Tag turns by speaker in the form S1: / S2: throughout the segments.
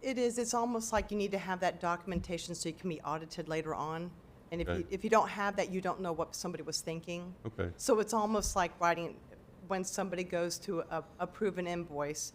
S1: it is. It's almost like you need to have that documentation so you can be audited later on. And
S2: Okay.
S1: if you don't have that, you don't know what somebody was thinking.
S2: Okay.
S1: So it's almost like writing, when somebody goes to approve an invoice,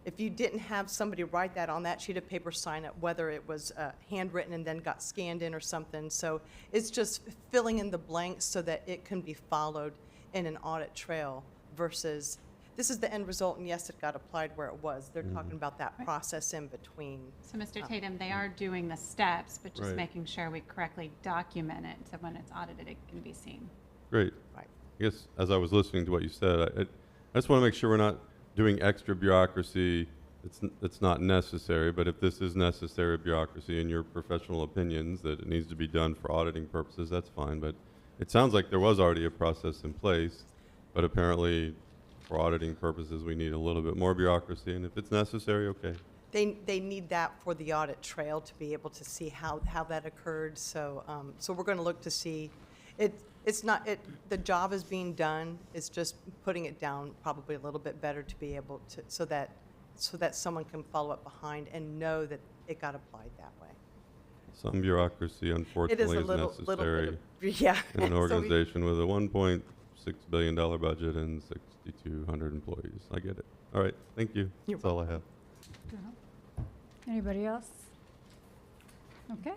S1: if you didn't have somebody write that on that sheet of paper, sign it, whether it was handwritten and then got scanned in or something. So it's just filling in the blanks so that it can be followed in an audit trail versus, this is the end result, and yes, it got applied where it was. They're talking about that process in between.
S3: So, Mr. Tatum, they are doing the steps, but just
S2: Right.
S3: making sure we correctly document it so when it's audited, it can be seen.
S2: Great.
S1: Right.
S2: I guess as I was listening to what you said, I just want to make sure we're not doing extra bureaucracy. It's not necessary, but if this is necessary bureaucracy in your professional opinions that it needs to be done for auditing purposes, that's fine. But it sounds like there was already a process in place, but apparently for auditing purposes, we need a little bit more bureaucracy. And if it's necessary, okay.
S1: They need that for the audit trail to be able to see how that occurred. So so we're going to look to see. The job is being done. It's just putting it down probably a little bit better to be able to, so that someone can follow up behind and know that it got applied that way.
S2: Some bureaucracy,
S1: It is
S2: unfortunately,
S1: a
S2: is
S1: little
S2: necessary
S1: bit of, yeah.
S2: in an
S1: So we-
S2: organization with a $1.6 billion budget and 6,200 employees. I get it. All right. Thank you.
S1: You're
S2: That's all I have.
S4: Anybody else? Okay.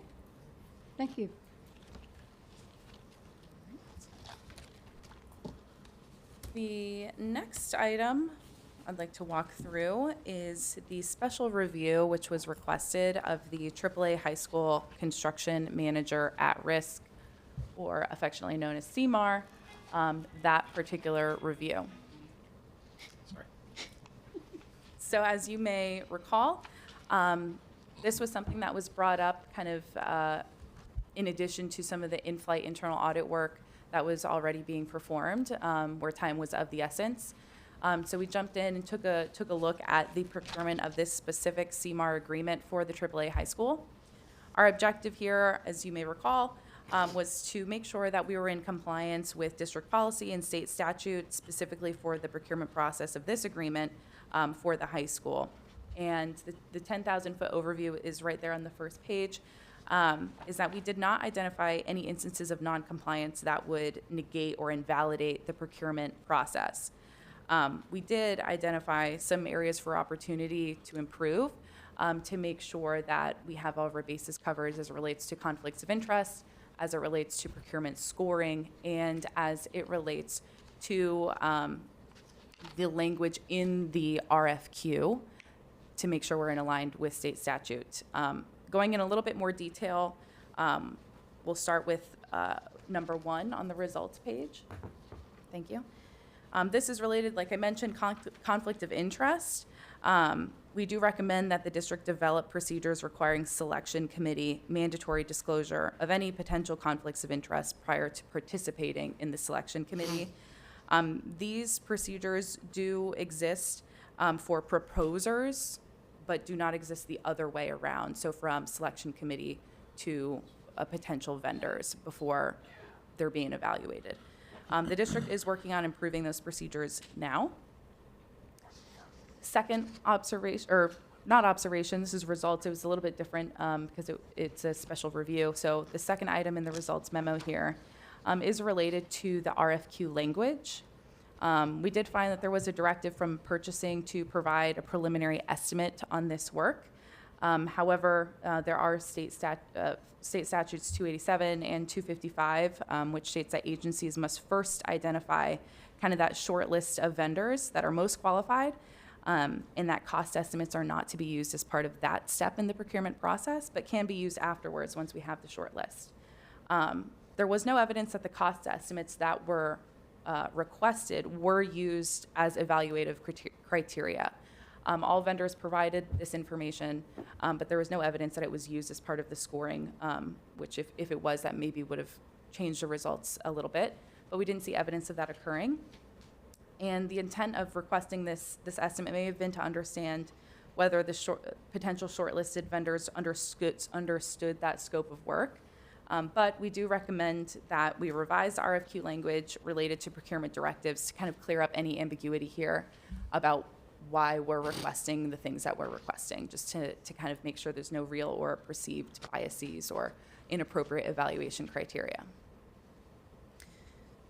S4: Thank you.
S5: The next item I'd like to walk through is the special review, which was requested of the AAA High School Construction Manager at Risk, or affectionately known as CMAR, that particular review.
S6: Sorry.
S5: So as you may recall, this was something that was brought up kind of in addition to some of the in-flight internal audit work that was already being performed, where time was of the essence. So we jumped in and took a look at the procurement of this specific CMAR agreement for the AAA high school. Our objective here, as you may recall, was to make sure that we were in compliance with district policy and state statute, specifically for the procurement process of this agreement for the high school. And the 10,000-foot overview is right there on the first page, is that we did not identify any instances of noncompliance that would negate or invalidate the procurement process. We did identify some areas for opportunity to improve, to make sure that we have all of our bases covered as it relates to conflicts of interest, as it relates to procurement scoring, and as it relates to the language in the RFQ to make sure we're in aligned with state statute. Going in a little bit more detail, we'll start with number 1 on the results page. Thank you. This is related, like I mentioned, conflict of interest. We do recommend that the district develop procedures requiring selection committee mandatory disclosure of any potential conflicts of interest prior to participating in the selection committee. These procedures do exist for proposers, but do not exist the other way around. So from selection committee to potential vendors before they're being evaluated. The district is working on improving those procedures now. Second observation, or not observation, this is results. It was a little bit different because it's a special review. So the second item in the results memo here is related to the RFQ language. We did find that there was a directive from purchasing to provide a preliminary estimate on this work. However, there are state statutes 287 and 255, which states that agencies must first identify kind of that short list of vendors that are most qualified, and that cost estimates are not to be used as part of that step in the procurement process, but can be used afterwards once we have the short list. There was no evidence that the cost estimates that were requested were used as evaluative criteria. All vendors provided this information, but there was no evidence that it was used as part of the scoring, which if it was, that maybe would have changed the results a little bit, but we didn't see evidence of that occurring. And the intent of requesting this estimate may have been to understand whether the potential shortlisted vendors understood that scope of work. But we do recommend that we revise the RFQ language related to procurement directives to kind of clear up any ambiguity here about why we're requesting the things that we're requesting, just to kind of make sure there's no real or perceived biases or inappropriate evaluation criteria.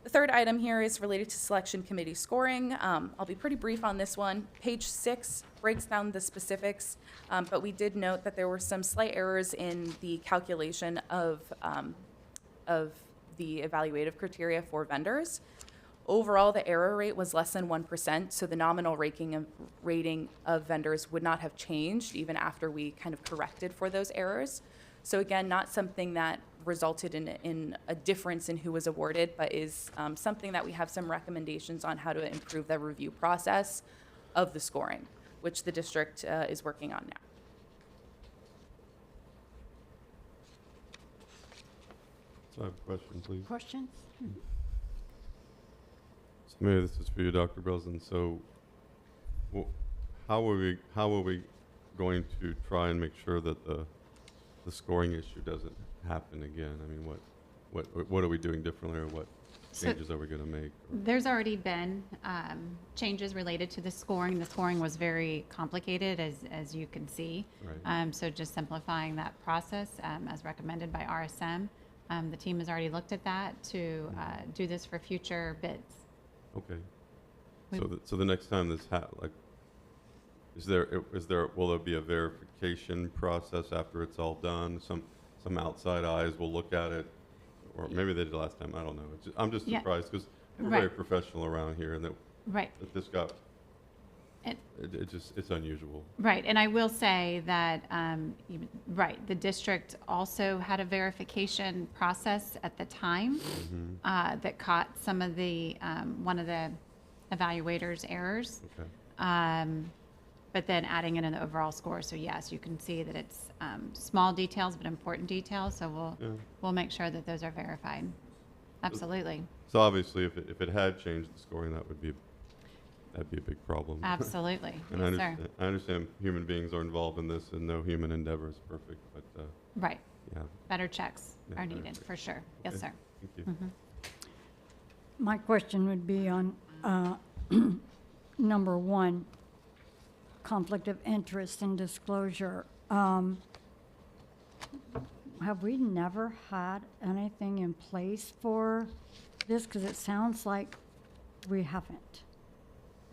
S5: The third item here is related to selection committee scoring. I'll be pretty brief on this one. Page 6 breaks down the specifics, but we did note that there were some slight errors in the calculation of the evaluative criteria for vendors. Overall, the error rate was less than 1%, so the nominal rating of vendors would not have changed even after we kind of corrected for those errors. So again, not something that resulted in a difference in who was awarded, but is something that we have some recommendations on how to improve the review process of the scoring, which the district is working on now.
S2: So I have a question, please.
S4: Questions?
S2: So maybe this is for you, Dr. Breslin. So how are we going to try and make sure that the scoring issue doesn't happen again? I mean, what are we doing differently, or what
S3: So-
S2: changes are we going to make?
S3: There's already been changes related to the scoring. The scoring was very complicated, as you can see.
S2: Right.
S3: So just simplifying that process as recommended by RSM. The team has already looked at that to do this for future bids.
S2: Okay.
S3: We-
S2: So the next time this will there be a verification process after it's all done? Some outside eyes will look at it, or maybe they did last time. I don't know. I'm just
S3: Yeah.
S2: surprised because we're
S3: Right.
S2: very professional around here, and that
S3: Right.
S2: this got
S3: And-
S2: it's unusual.
S3: Right, and I will say that, right, the district also had a verification process at the time that caught some of the, one of the evaluators' errors,
S2: Okay.
S3: but then adding it in the overall score. So yes, you can see that it's small details, but important details, so
S2: Yeah.
S3: we'll make sure that those are verified. Absolutely,
S2: So obviously, if it had changed the scoring, that'd be a big problem.
S3: absolutely,
S2: And I
S3: yes, sir.
S2: understand human beings are involved in this, and no human endeavor is perfect. But
S3: Right,
S2: yeah,
S3: better checks
S2: Yeah,
S3: are
S2: better
S3: needed,
S2: checks.
S3: for sure. Yes,
S2: Okay.
S3: sir.
S2: thank you.
S4: My question would be on number 1, conflict of interest and disclosure. Have we never had anything in place for this? Because it sounds like we haven't.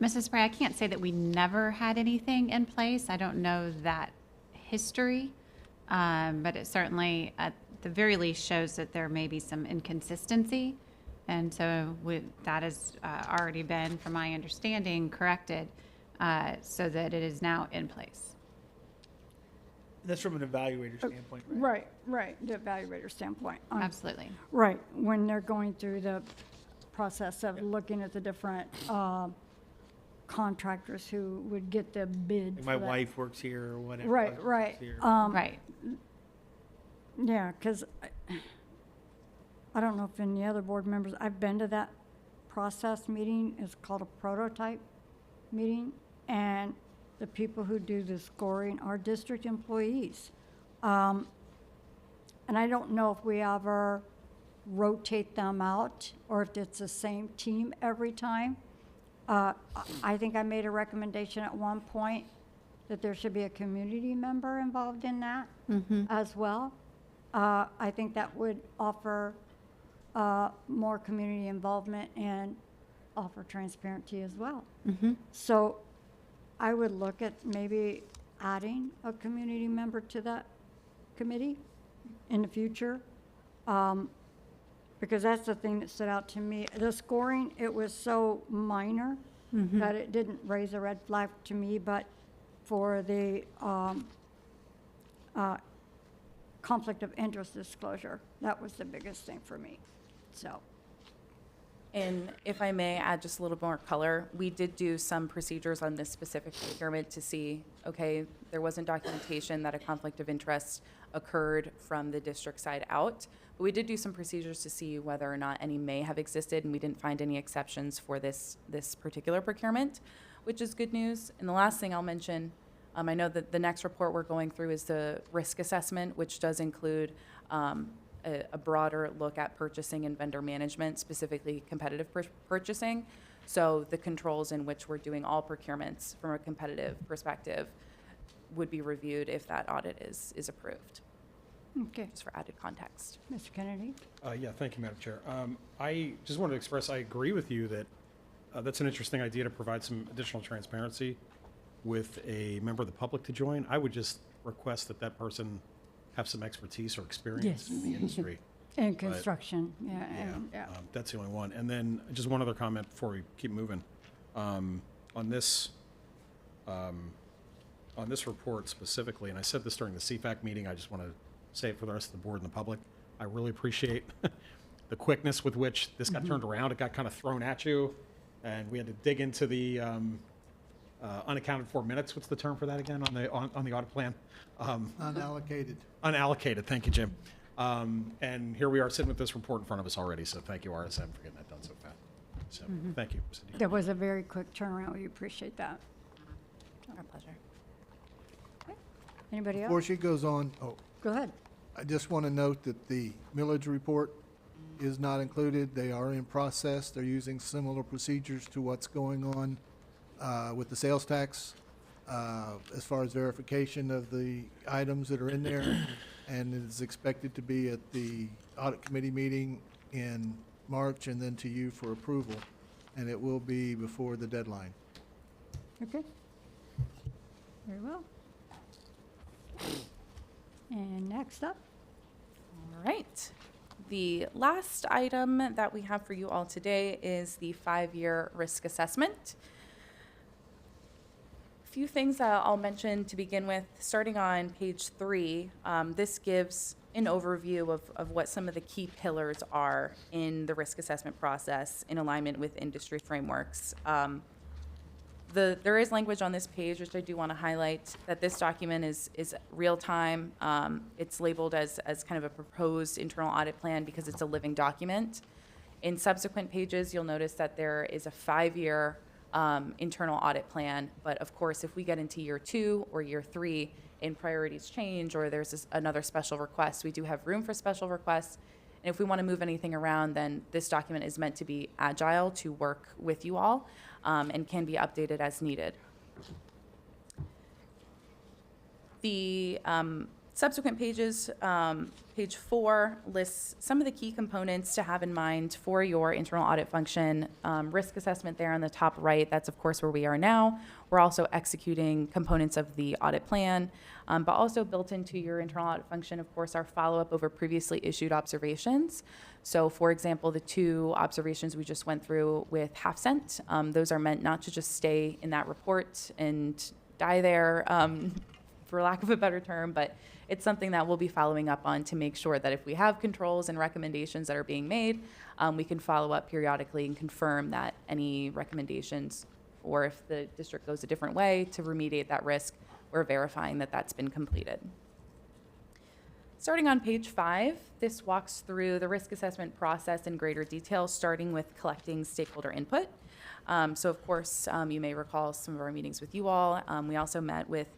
S3: Mrs. Spray, I can't say that we never had anything in place. I don't know that history, but it certainly, at the very least, shows that there may be some inconsistency. And so that has already been, from my understanding, corrected so that it is now in place.
S7: That's from an evaluator standpoint, right?
S4: Right, the evaluator standpoint.
S3: Absolutely.
S4: Right, when they're going through the process of
S7: Yep.
S4: looking at the different contractors who would get the bid.
S7: Like
S4: for
S7: my
S4: that.
S7: wife works here or whatever.
S4: Right,
S7: husband
S4: right.
S7: works here.
S3: Right.
S4: Yeah, because I don't know if any other board members, I've been to that process meeting. It's called a prototype meeting, and the people who do the scoring are district employees. And I don't know if we ever rotate them out or if it's the same team every time. I think I made a recommendation at one point that there should be a community member involved in that as well. I think that would offer more community involvement and offer transparency as well. So I would look at maybe adding a community member to that committee in the future. Because that's the thing that stood out to me. The scoring, it was so minor that it didn't raise a red flag to me, but for the conflict of interest disclosure, that was the biggest thing for me, so.
S5: And if I may add just a little more color, we did do some procedures on this specific procurement to see, okay, there wasn't documentation that a conflict of interest occurred from the district side out. But we did do some procedures to see whether or not any may have existed, and we didn't find any exceptions for this particular procurement, which is good news. And the last thing I'll mention, I know that the next report we're going through is the risk assessment, which does include a broader look at purchasing and vendor management, specifically competitive purchasing. So the controls in which we're doing all procurements from a competitive perspective would be reviewed if that audit is approved,
S4: Okay,
S5: just for added context.
S4: Mr. Kennedy?
S6: Yeah, thank you, Madam Chair. I just wanted to express, I agree with you that that's an interesting idea to provide some additional transparency with a member of the public to join. I would just request that that person have some expertise or experience in the industry.
S4: In construction, yeah, and, yeah.
S6: That's the only one. And then just one other comment before we keep moving. On this report specifically, and I said this during the CFAC meeting, I just want to say it for the rest of the board and the public. I really appreciate the quickness with which this got turned around. It got kind of thrown at you, and we had to dig into the unaccounted for minutes. What's the term for that again on the audit plan?
S8: Unallocated.
S6: Unallocated. Thank you, Jim. And here we are sitting with this report in front of us already. So thank you, RSM, for getting that done so fast. So thank you, Cindy.
S4: That was a very quick turnaround. We appreciate that.
S5: Our pleasure.
S4: Anybody
S8: Before
S4: else?
S8: she goes on,
S4: Go ahead.
S8: I just want to note that the millage report is not included. They are in process. They're using similar procedures to what's going on with the sales tax as far as verification of the items that are in there. And it is expected to be at the audit committee meeting in March and then to you for approval. And it will be before the deadline.
S4: Okay. Very well. And next up,
S5: All right. The last item that we have for you all today is the 5-year risk assessment. A few things that I'll mention to begin with. Starting on page 3, this gives an overview of what some of the key pillars are in the risk assessment process in alignment with industry frameworks. There is language on this page, which I do want to highlight, that this document is real-time. It's labeled as kind of a proposed internal audit plan because it's a living document. In subsequent pages, you'll notice that there is a 5-year internal audit plan. But of course, if we get into year 2 or year 3 and priorities change or there's another special request, we do have room for special requests. And if we want to move anything around, then this document is meant to be agile to work with you all and can be updated as needed. The subsequent pages, page 4 lists some of the key components to have in mind for your internal audit function. Risk assessment there on the top right, that's of course where we are now. We're also executing components of the audit plan, but also built into your internal audit function, of course, are follow-up over previously issued observations. So for example, the 2 observations we just went through with half cent, those are meant not to just stay in that report and die there, for lack of a better term, but it's something that we'll be following up on to make sure that if we have controls and recommendations that are being made, we can follow up periodically and confirm that any recommendations, or if the district goes a different way to remediate that risk, we're verifying that that's been completed. Starting on page 5, this walks through the risk assessment process in greater detail, starting with collecting stakeholder input. So of course, you may recall some of our meetings with you all. We also met with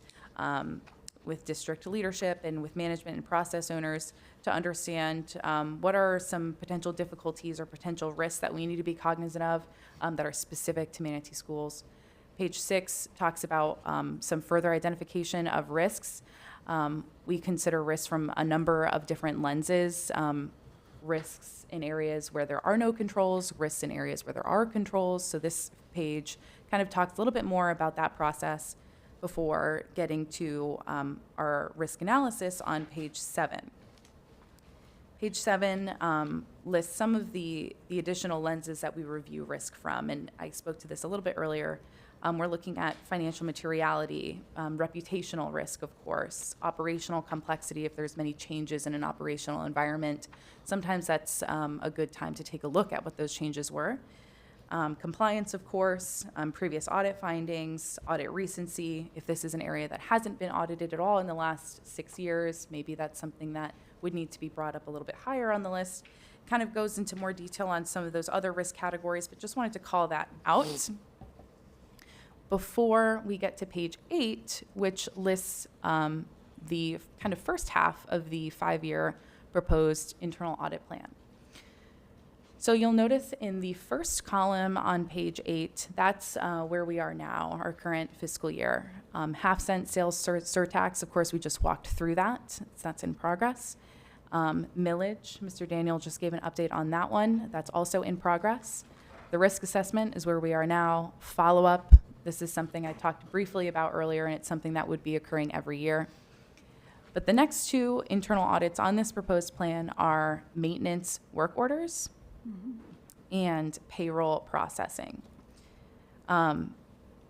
S5: district leadership and with management and process owners to understand what are some potential difficulties or potential risks that we need to be cognizant of that are specific to Manatee schools. Page 6 talks about some further identification of risks. We consider risks from a number of different lenses. Risks in areas where there are no controls, risks in areas where there are controls. So this page kind of talks a little bit more about that process before getting to our risk analysis on page 7. Page 7 lists some of the additional lenses that we review risk from, and I spoke to this a little bit earlier. We're looking at financial materiality, reputational risk, of course, operational complexity if there's many changes in an operational environment. Sometimes that's a good time to take a look at what those changes were. Compliance, of course, previous audit findings, audit recency. If this is an area that hasn't been audited at all in the last 6 years, maybe that's something that would need to be brought up a little bit higher on the list. Kind of goes into more detail on some of those other risk categories, but just wanted to call that out. Before we get to page 8, which lists the kind of first half of the 5-year proposed internal audit plan. So you'll notice in the first column on page 8, that's where we are now, our current fiscal year. Half-cent sales surtax, of course, we just walked through that. So that's in progress. Millage, Mr. Daniel just gave an update on that one. That's also in progress. The risk assessment is where we are now. Follow-up, this is something I talked briefly about earlier, and it's something that would be occurring every year. But the next two internal audits on this proposed plan are maintenance work orders and payroll processing,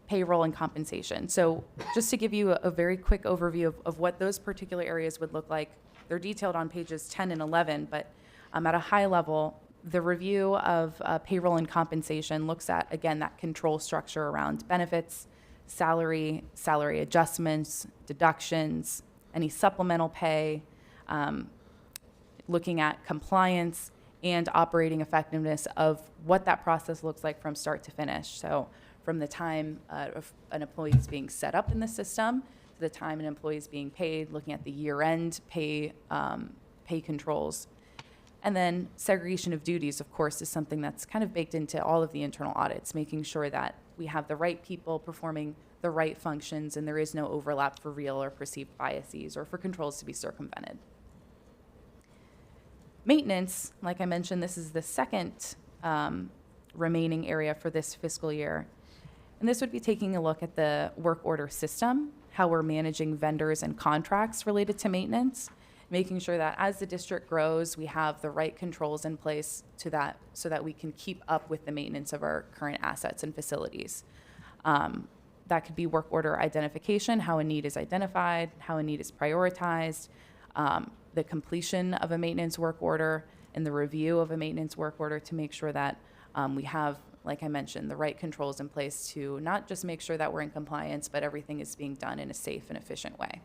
S5: payroll and compensation. So just to give you a very quick overview of what those particular areas would look like, they're detailed on pages 10 and 11, but at a high level, the review of payroll and compensation looks at, again, that control structure around benefits, salary adjustments, deductions, any supplemental pay, looking at compliance and operating effectiveness of what that process looks like from start to finish. So from the time of an employee is being set up in the system to the time an employee is being paid, looking at the year-end pay controls. And then segregation of duties, of course, is something that's kind of baked into all of the internal audits, making sure that we have the right people performing the right functions and there is no overlap for real or perceived biases or for controls to be circumvented. Maintenance, like I mentioned, this is the second remaining area for this fiscal year. And this would be taking a look at the work order system, how we're managing vendors and contracts related to maintenance, making sure that as the district grows, we have the right controls in place to that so that we can keep up with the maintenance of our current assets and facilities. That could be work order identification, how a need is identified, how a need is prioritized, the completion of a maintenance work order, and the review of a maintenance work order to make sure that we have, like I mentioned, the right controls in place to not just make sure that we're in compliance, but everything is being done in a safe and efficient way.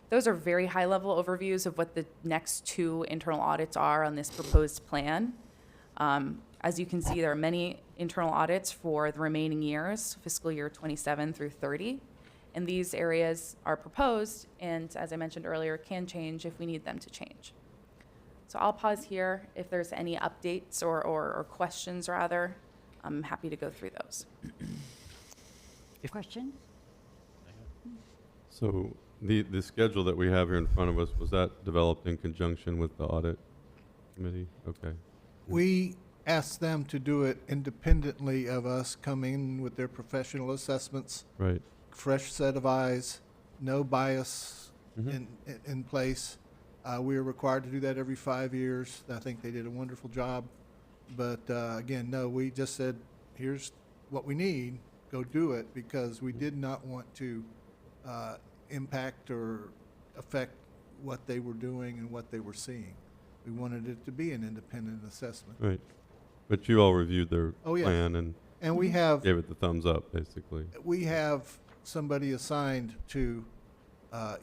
S5: Those are very high-level overviews of what the next two internal audits are on this proposed plan. As you can see, there are many internal audits for the remaining years, fiscal year 27 through 30. And these areas are proposed, and as I mentioned earlier, can change if we need them to change. So I'll pause here. If there's any updates or questions, rather, I'm happy to go through those.
S4: Question?
S2: So the schedule that we have here in front of us, was that developed in conjunction with the audit committee? Okay.
S8: We asked them to do it independently of us coming with their professional assessments,
S2: Right.
S8: fresh set of eyes, no bias
S2: Mhm.
S8: in place. We are required to do that every 5 years. I think they did a wonderful job. But again, no, we just said, here's what we need, go do it, because we did not want to impact or affect what they were doing and what they were seeing. We wanted it to be an independent assessment.
S2: Right. But you all reviewed their
S8: Oh, yeah.
S2: plan and
S8: And we have
S2: gave it the thumbs up, basically.
S8: somebody assigned to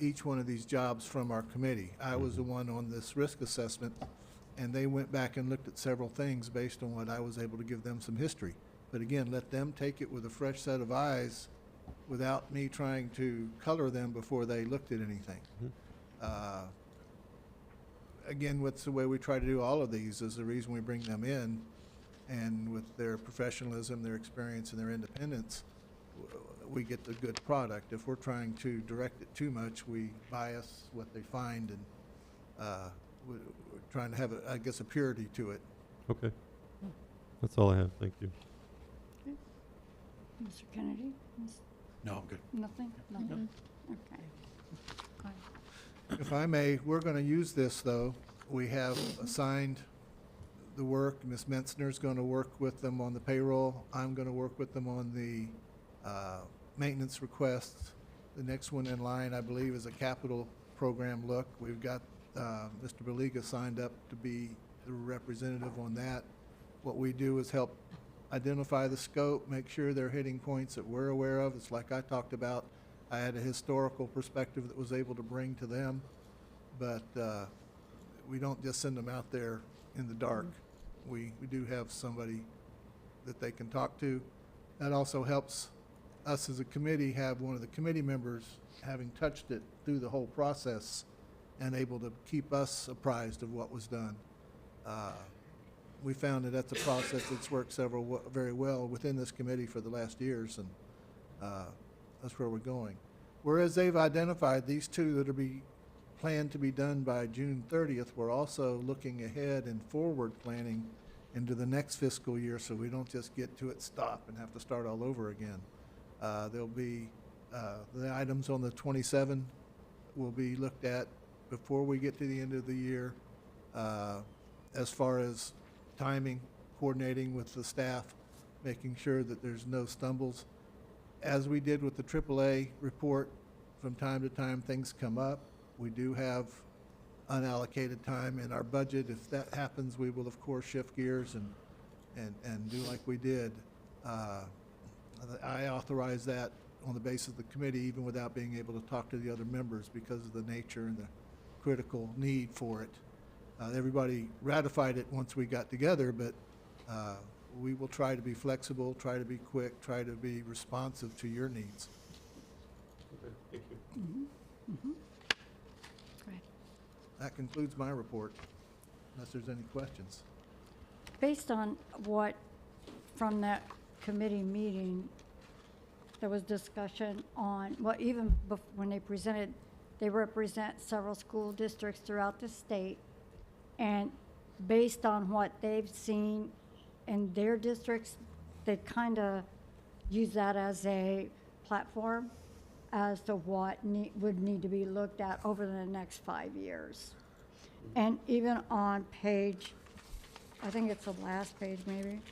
S8: each one of these jobs from our committee. I was the one on this risk assessment, and they went back and looked at several things based on what I was able to give them some history. But again, let them take it with a fresh set of eyes without me trying to color them before they looked at anything. Again, what's the way we try to do all of these is the reason we bring them in, and with their professionalism, their experience, and their independence, we get the good product. If we're trying to direct it too much, we bias what they find, and we're trying to have, I guess, a purity to it.
S2: Okay. That's all I have. Thank you.
S4: Mr. Kennedy?
S6: No, I'm good.
S4: Nothing? Nothing? Okay.
S3: Go ahead.
S8: If I may, we're going to use this, though. We have assigned the work. Ms. Mentzner's going to work with them on the payroll. I'm going to work with them on the maintenance requests. The next one in line, I believe, is a capital program look. We've got Mr. Baliga signed up to be the representative on that. What we do is help identify the scope, make sure they're hitting points that we're aware of. It's like I talked about. I had a historical perspective that was able to bring to them, but we don't just send them out there in the dark. We do have somebody that they can talk to. That also helps us as a committee have one of the committee members having touched it through the whole process and able to keep us apprised of what was done. we found that that's a process that's worked very well within this committee for the last years, and that's where we're going. Whereas they've identified these two that are planned to be done by June 30th, we're also looking ahead and forward planning into the next fiscal year, so we don't just get to it, stop, and have to start all over again. There'll be the items on the 27 will be looked at before we get to the end of the year, as far as timing, coordinating with the staff, making sure that there's no stumbles. As we did with the AAA report, from time to time things come up. We do have unallocated time in our budget. If that happens, we will of course shift gears and do like we did. I authorize that on the basis of the committee, even without being able to talk to the other members because of the nature and the critical need for it. Everybody ratified it once we got together, but we will try to be flexible, try to be quick, try to be responsive to your needs.
S2: Okay, thank you.
S3: Great.
S8: That concludes my report, unless there's any questions.
S4: Based on what, from that committee meeting, there was discussion on, well, even when they presented, they represent several school districts throughout the state. And based on what they've seen in their districts, they kind of use that as a platform as to what would need to be looked at over the next 5 years. And even on page, I think it's the last page maybe,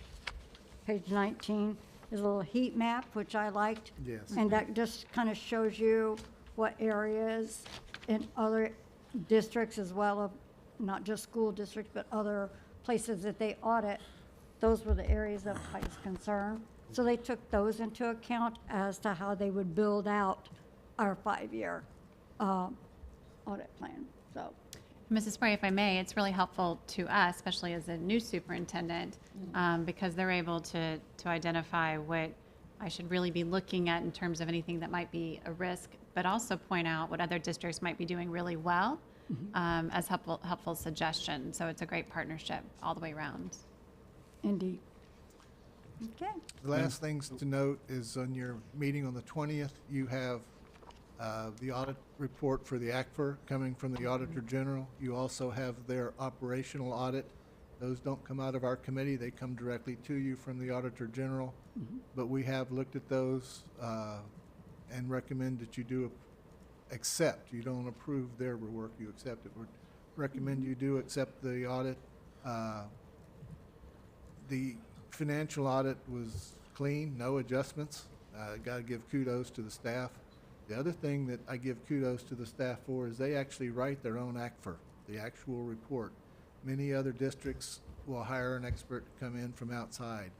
S4: page 19, is a little heat map, which I liked.
S8: Yes.
S4: And that just kind of shows you what areas in other districts as well, not just school districts, but other places that they audit, those were the areas of highest concern. So they took those into account as to how they would build out our 5-year audit plan, so.
S3: Mrs. Spray, if I may, it's really helpful to us, especially as a new superintendent, because they're able to identify what I should really be looking at in terms of anything that might be a risk, but also point out what other districts might be doing really well as helpful suggestions. So it's a great partnership all the way around.
S4: Indeed. Okay.
S8: The last things to note is on your meeting on the 20th, you have the audit report for the ACFR coming from the Auditor General. You also have their operational audit. Those don't come out of our committee. They come directly to you from the Auditor General. But we have looked at those and recommend that you do accept. You don't approve their work, you accept it. We recommend you do accept the audit. The financial audit was clean, no adjustments. Got to give kudos to the staff. The other thing that I give kudos to the staff for is they actually write their own ACFR, the actual report. Many other districts will hire an expert to come in from outside,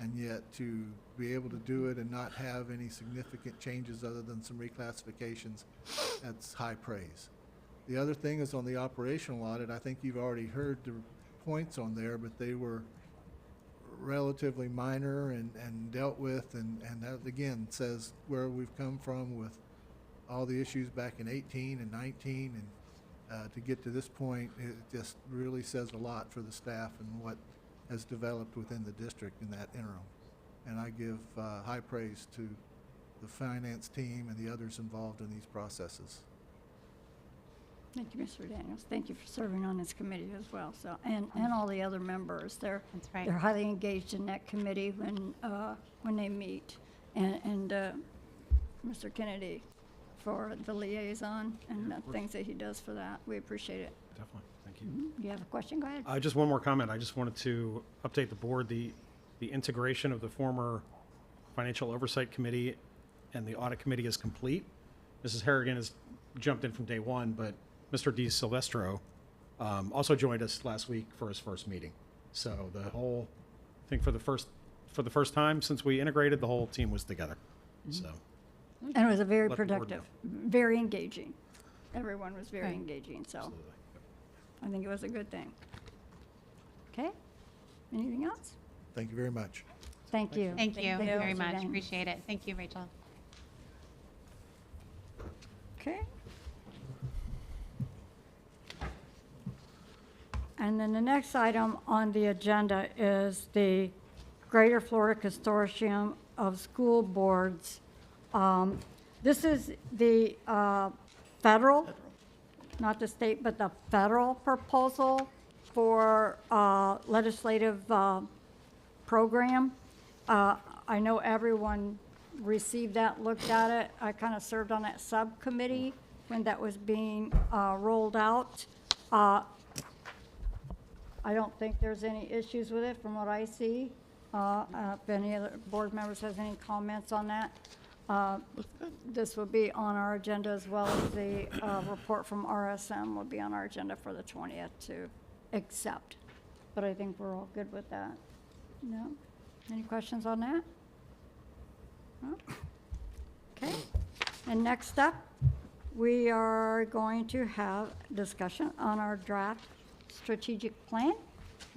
S8: and yet to be able to do it and not have any significant changes other than some reclassifications, that's high praise. The other thing is on the operational audit, I think you've already heard the points on there, but they were relatively minor and dealt with, and that again says where we've come from with all the issues back in 18 and 19, and to get to this point, it just really says a lot for the staff and what has developed within the district in that interim. And I give high praise to the finance team and the others involved in these processes.
S4: Thank you, Mr. Daniels. Thank you for serving on this committee as well. So, and all the other members, they're
S3: That's right.
S4: they're highly engaged in that committee when they meet. And Mr. Kennedy for the liaison and the things that he does for that. We appreciate it.
S6: Definitely, thank you.
S4: You have a question? Go ahead.
S6: Just one more comment. I just wanted to update the board. The integration of the former Financial Oversight Committee and the Audit Committee is complete. Mrs. Harrigan has jumped in from day one, but Mr. Di Silvestro also joined us last week for his first meeting. So the whole, I think for the first time since we integrated, the whole team was together. So
S4: And it was a very
S6: Let the board
S4: productive, very engaging. Everyone was very
S3: Right.
S4: engaging, so
S6: absolutely.
S4: I think it was a good thing. Okay? Anything else?
S8: Thank you very much.
S4: Thank you.
S3: Thank you
S5: Thank you.
S3: very
S4: Mr.
S3: much.
S4: Daniels.
S3: Appreciate it. Thank you, Rachel.
S4: Okay. And then the next item on the agenda is the Greater Florida Consortium of School Boards. This is the federal, not the state, but the federal proposal for legislative program. I know everyone received that, looked at it. I kind of served on that subcommittee when that was being rolled out. I don't think there's any issues with it from what I see. If any other board members has any comments on that. This will be on our agenda as well as the report from RSM will be on our agenda for the 20th to accept. But I think we're all good with that. No? Any questions on that? No? Okay. And next up, we are going to have discussion on our draft strategic plan,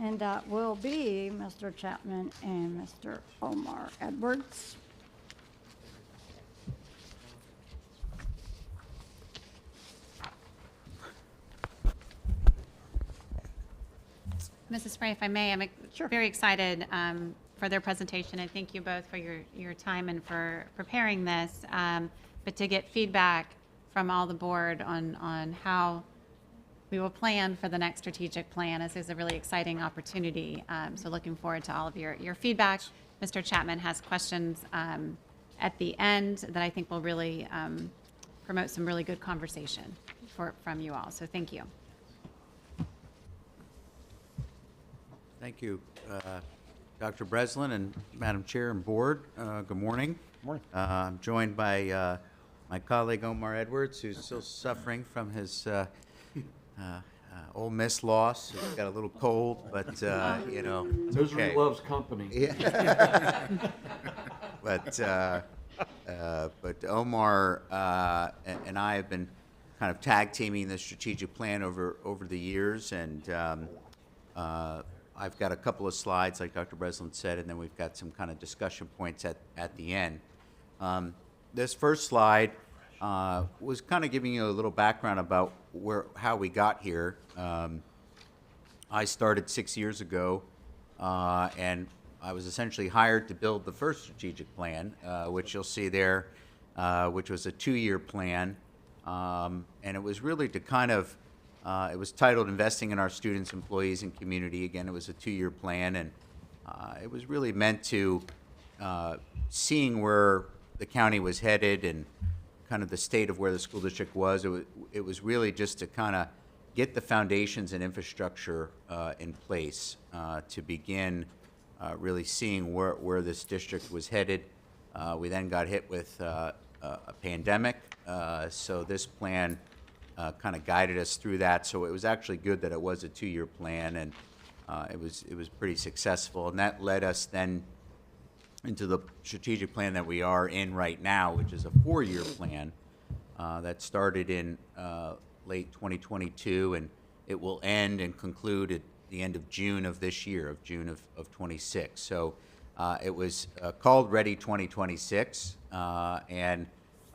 S4: and that will be Mr. Chapman and Mr. Omar Edwards.
S3: Mrs. Spray, if I may, I'm
S4: Sure.
S3: very excited for their presentation, and thank you both for your time and for preparing this. But to get feedback from all the board on how we will plan for the next strategic plan, this is a really exciting opportunity. So looking forward to all of your feedback. Mr. Chapman has questions at the end that I think will really promote some really good conversation from you all. So thank you.
S9: Thank you, Dr. Breslin and Madam Chair and Board. Good morning.
S6: Morning.
S9: I'm joined by my colleague Omar Edwards, who's still suffering from his Ole Miss loss. He's got a little cold, but you know, it's
S10: Misery
S9: okay.
S10: loves company.
S9: Yeah. But Omar and I have been kind of tag teaming the strategic plan over the years, and I've got a couple of slides, like Dr. Breslin said, and then we've got some kind of discussion points at the end. This first slide was kind of giving you a little background about how we got here. I started 6 years ago, and I was essentially hired to build the first strategic plan, which you'll see there, which was a 2-year plan. And it was really to kind of, it was titled Investing in Our Students, Employees, and Community. Again, it was a 2-year plan, and it was really meant to seeing where the county was headed and kind of the state of where the school district was. It was really just to kind of get the foundations and infrastructure in place to begin really seeing where this district was headed. We then got hit with a pandemic, so this plan kind of guided us through that. So it was actually good that it was a 2-year plan, and it was pretty successful. And that led us then into the strategic plan that we are in right now, which is a 4-year plan that started in late 2022, and it will end and conclude at the end of June of this year, of June of 26. So it was called Ready 2026, and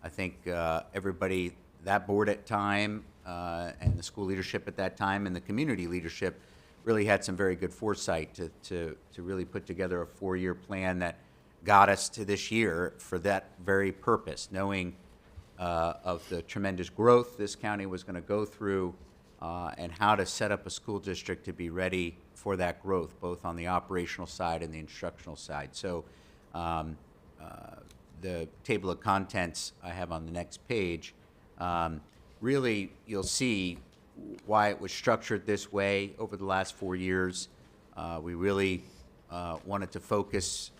S9: I think everybody, that board at time, and the school leadership at that time, and the community leadership really had some very good foresight to really put together a 4-year plan that got us to this year for that very purpose, knowing of the tremendous growth this county was going to go through, and how to set up a school district to be ready for that growth, both on the operational side and the instructional side. So the table of contents I have on the next page, really you'll see why it was structured this way over the last 4 years. We really wanted to focus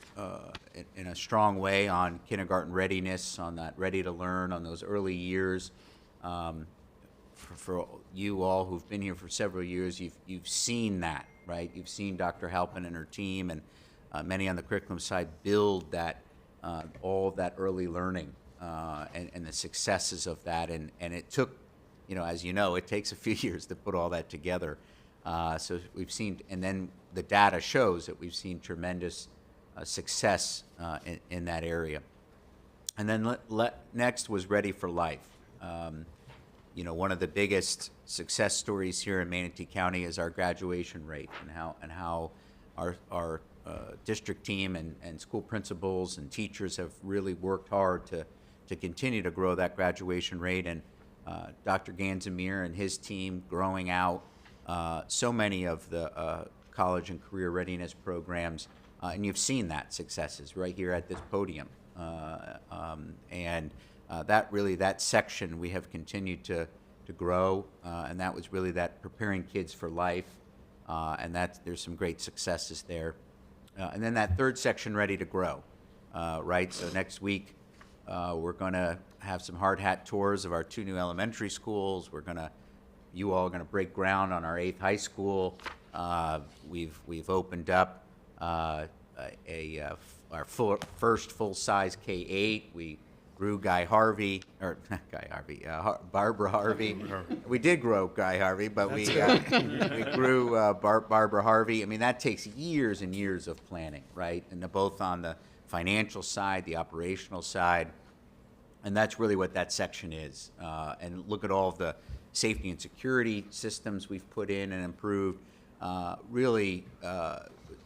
S9: in a strong way on kindergarten readiness, on that ready to learn, on those early years. For you all who've been here for several years, you've seen that, right? You've seen Dr. Halpin and her team, and many on the curriculum side build that, all of that early learning and the successes of that. And it took, as you know, it takes a few years to put all that together. So we've seen, and then the data shows that we've seen tremendous success in that area. And then next was Ready for Life. You know, one of the biggest success stories here in Manatee County is our graduation rate, and how our district team and school principals and teachers have really worked hard to continue to grow that graduation rate. And Dr. Ganzamir and his team growing out so many of the college and career readiness programs, and you've seen that successes right here at this podium. That section we have continued to grow, and that was really that preparing kids for life, and there's some great successes there. And then that third section, ready to grow, right? So next week, we're going to have some hard hat tours of our 2 new elementary schools. You all are going to break ground on our 8th high school. We've opened up our first full-size K-8. We grew Barbara Harvey. We did grow Guy Harvey, but we grew Barbara Harvey. I mean, that takes years and years of planning, right? And both on the financial side, the operational side, and that's really what that section is. And look at all of the safety and security systems we've put in and improved. Really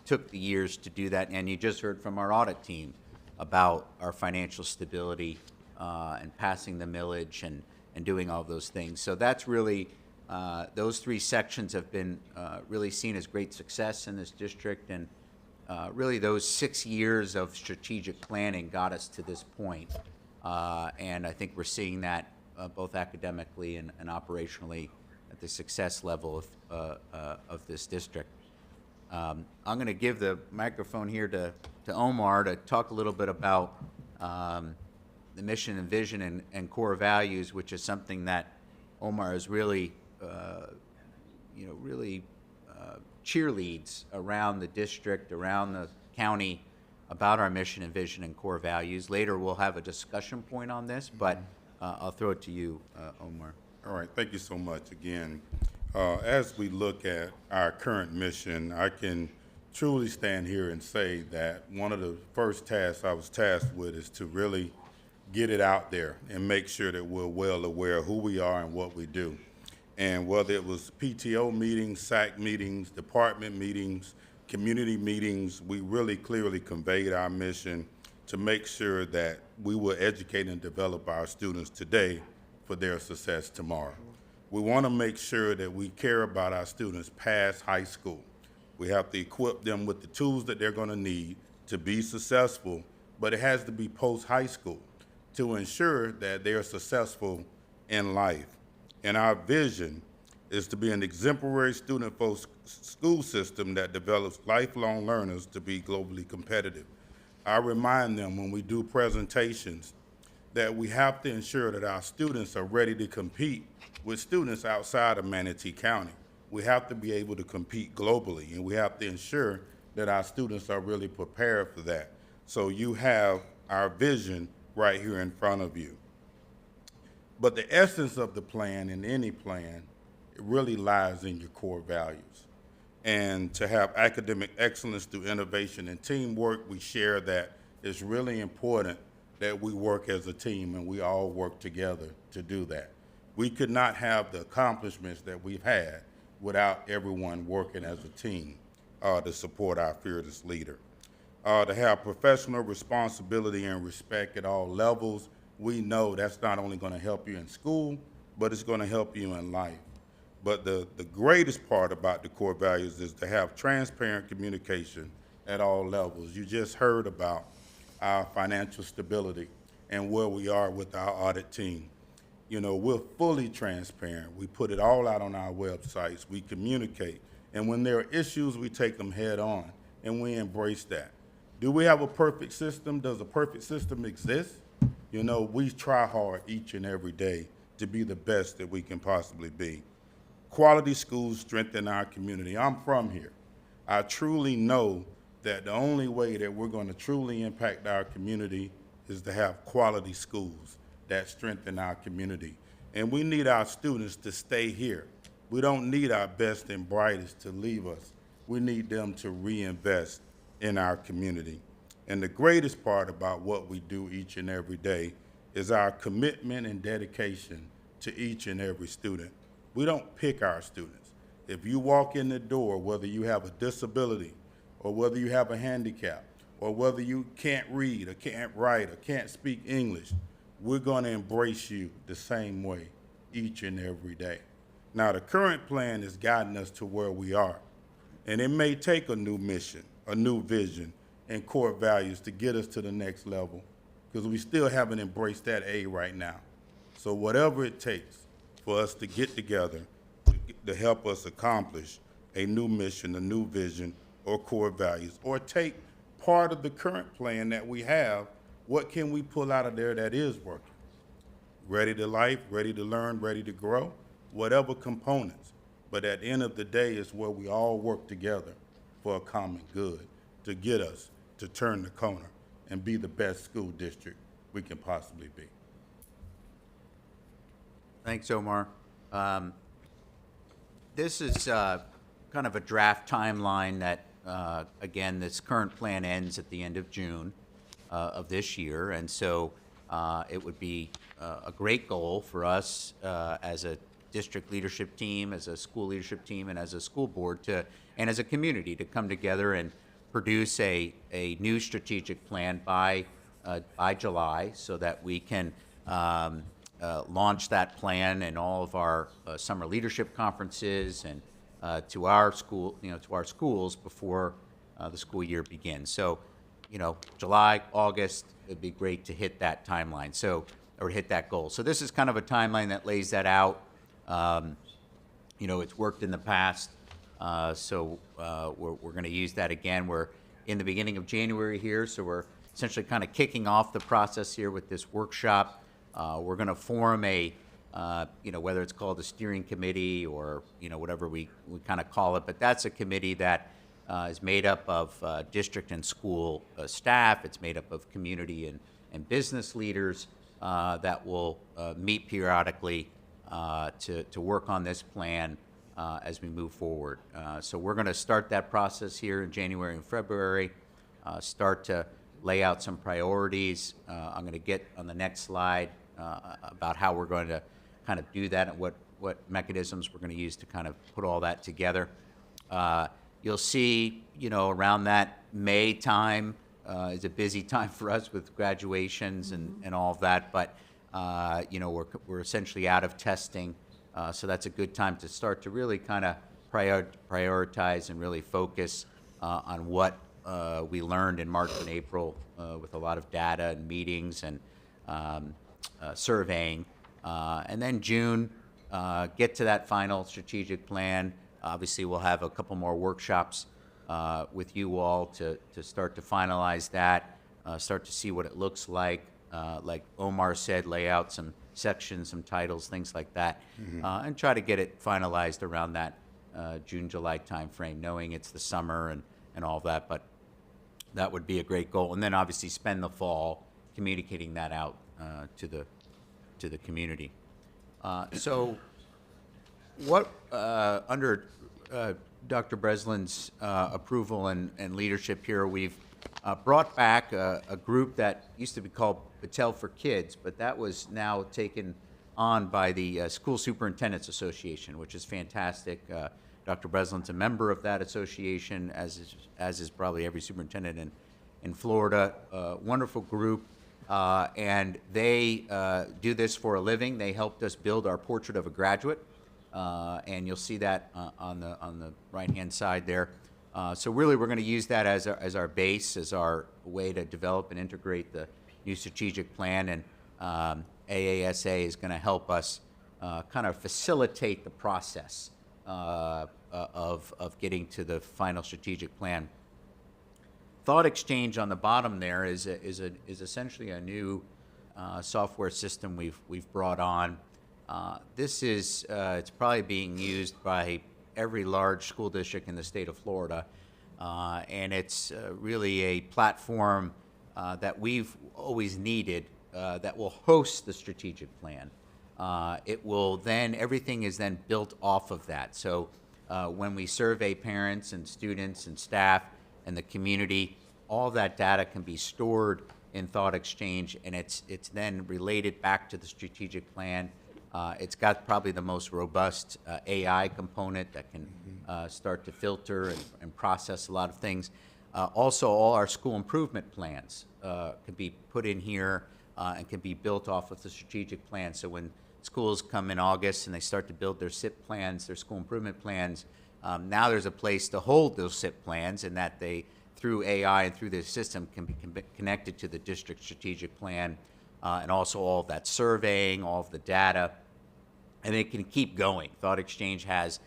S9: took the years to do that, and you just heard from our audit team about our financial stability and passing the millage and doing all those things. So that's really, those 3 sections have been really seen as great success in this district, and really those 6 years of strategic planning got us to this point. And I think we're seeing that both academically and operationally at the success level of this district. I'm going to give the microphone here to Omar to talk a little bit about the mission and vision and core values, which is something that Omar is really, cheerleads around the district, around the county, about our mission and vision and core values. Later, we'll have a discussion point on this, but I'll throw it to you, Omar.
S10: All right, thank you so much again. As we look at our current mission, I can truly stand here and say that one of the first tasks I was tasked with is to really get it out there and make sure that we're well aware of who we are and what we do. And whether it was PTO meetings, SAC meetings, department meetings, community meetings, we really clearly conveyed our mission to make sure that we will educate and develop our students today for their success tomorrow. We want to make sure that we care about our students past high school. We have to equip them with the tools that they're going to need to be successful, but it has to be post-high school to ensure that they are successful in life. And our vision is to be an exemplary student-focused school system that develops lifelong learners to be globally competitive. I remind them when we do presentations that we have to ensure that our students are ready to compete with students outside of Manatee County. We have to be able to compete globally, and we have to ensure that our students are really prepared for that. So you have our vision right here in front of you. But the essence of the plan, in any plan, it really lies in your core values. And to have academic excellence through innovation and teamwork, we share that it's really important that we work as a team and we all work together to do that. We could not have the accomplishments that we've had without everyone working as a team to support our fearless leader. To have professional responsibility and respect at all levels, we know that's not only going to help you in school, but it's going to help you in life. But the greatest part about the core values is to have transparent communication at all levels. You just heard about our financial stability and where we are with our audit team. You know, we're fully transparent. We put it all out on our websites. We communicate. And when there are issues, we take them head on, and we embrace that. Do we have a perfect system? Does a perfect system exist? You know, we try hard each and every day to be the best that we can possibly be. Quality schools strengthen our community. I'm from here. I truly know that the only way that we're going to truly impact our community is to have quality schools that strengthen our community. And we need our students to stay here. We don't need our best and brightest to leave us. We need them to reinvest in our community. And the greatest part about what we do each and every day is our commitment and dedication to each and every student. We don't pick our students. If you walk in the door, whether you have a disability or whether you have a handicap or whether you can't read or can't write or can't speak English, we're going to embrace you the same way each and every day. Now, the current plan has gotten us to where we are, and it may take a new mission, a new vision, and core values to get us to the next level, because we still haven't embraced that A right now. So whatever it takes for us to get together to help us accomplish a new mission, a new vision, or core values, or take part of the current plan that we have, what can we pull out of there that is working? Ready to life, ready to learn, ready to grow, whatever components. But at the end of the day, it's where we all work together for a common good to get us to turn the corner and be the best school district we can possibly be.
S9: Thanks, Omar. This is kind of a draft timeline that, again, this current plan ends at the end of June of this year, and so it would be a great goal for us as a district leadership team, as a school leadership team, and as a school board and as a community to come together and produce a new strategic plan by July, so that we can launch that plan in all of our summer leadership conferences and to our school, to our schools before the school year begins. So, July, August, it'd be great to hit that timeline. Or hit that goal. So this is kind of a timeline that lays that out. It's worked in the past, so we're going to use that again. We're in the beginning of January here, so we're essentially kind of kicking off the process here with this workshop. We're going to form a, whether it's called a steering committee or, whatever we kind of call it, but that's a committee that is made up of district and school staff. It's made up of community and business leaders that will meet periodically to work on this plan as we move forward. So we're going to start that process here in January and February, start to lay out some priorities. I'm going to get on the next slide about how we're going to kind of do that and what mechanisms we're going to use to kind of put all that together. You'll see, around that May time is a busy time for us with graduations and all of that, but we're essentially out of testing, so that's a good time to start to really kind of prioritize and really focus on what we learned in March and April with a lot of data and meetings and surveying. And then June, get to that final strategic plan. Obviously, we'll have a couple more workshops with you all to start to finalize that, start to see what it looks like Omar said, lay out some sections, some titles, things like that, and try to get it finalized around that June, July timeframe, knowing it's the summer and all of that, but that would be a great goal. And then obviously spend the fall communicating that out to the community. So what, under Dr. Breslin's approval and leadership here, we've brought back a group that used to be called Battelle for Kids, but that was now taken on by the School Superintendents Association, which is fantastic. Dr. Breslin's a member of that association, as is probably every superintendent in Florida. Wonderful group, and they do this for a living. They helped us build our portrait of a graduate, and you'll see that on the right-hand side there. So really, we're going to use that as our base, as our way to develop and integrate the new strategic plan, and AASA is going to help us kind of facilitate the process of getting to the final strategic plan. Thought Exchange on the bottom there is essentially a new software system we've brought on. This is it's probably being used by every large school district in the state of Florida, and it's really a platform that we've always needed that will host the strategic plan. It will then, everything is then built off of that. So when we survey parents and students and staff and the community, all that data can be stored in Thought Exchange, and it's then related back to the strategic plan It's got probably the most robust AI component that can start to filter and process a lot of things. Also, all our school improvement plans can be put in here and can be built off of the strategic plan. So when schools come in August and they start to build their SIP plans, their school improvement plans, now there's a place to hold those SIP plans, and that they, through AI and through this system, can be connected to the district strategic plan, and also all of that surveying, all of the data, and it can keep going. Thought Exchange has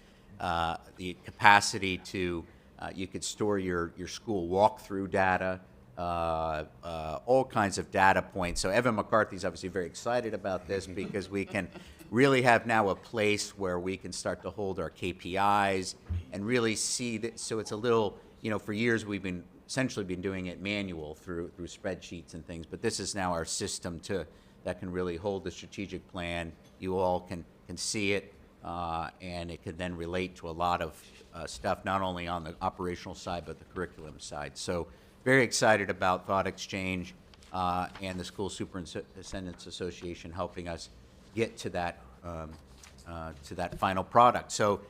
S9: the capacity to, you could store your school walkthrough data, all kinds of data points. So Evan McCarthy's obviously very excited about this because we can really have now a place where we can start to hold our KPIs and really see that. So it's a little, for years we've been essentially been doing it manual through spreadsheets and things, but this is now our system that can really hold the strategic plan. You all can see it, and it can then relate to a lot of stuff, not only on the operational side, but the curriculum side. So very excited about Thought Exchange and the School Superintendents Association helping us get to that final product. So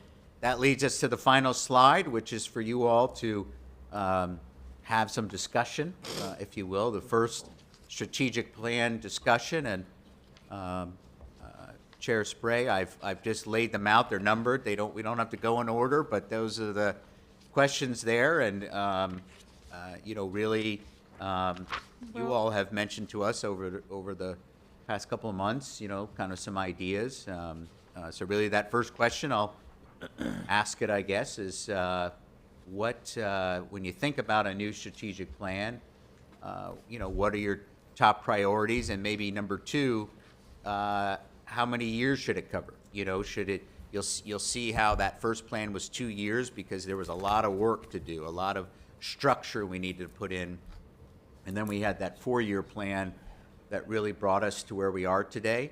S9: that leads us to the final slide, which is for you all to have some discussion, if you will, the first strategic plan discussion. And Chair Spray, I've just laid them out. They're numbered. We don't have to go in order, but those are the questions there. And really, you all have mentioned to us over the past couple of months, kind of some ideas. So really, that first question, I'll ask it, I guess, is what, when you think about a new strategic plan, what are your top priorities? And maybe number two, how many years should it cover? Should it? You'll see how that first plan was 2 years because there was a lot of work to do, a lot of structure we needed to put in, and then we had that 4-year plan that really brought us to where we are today.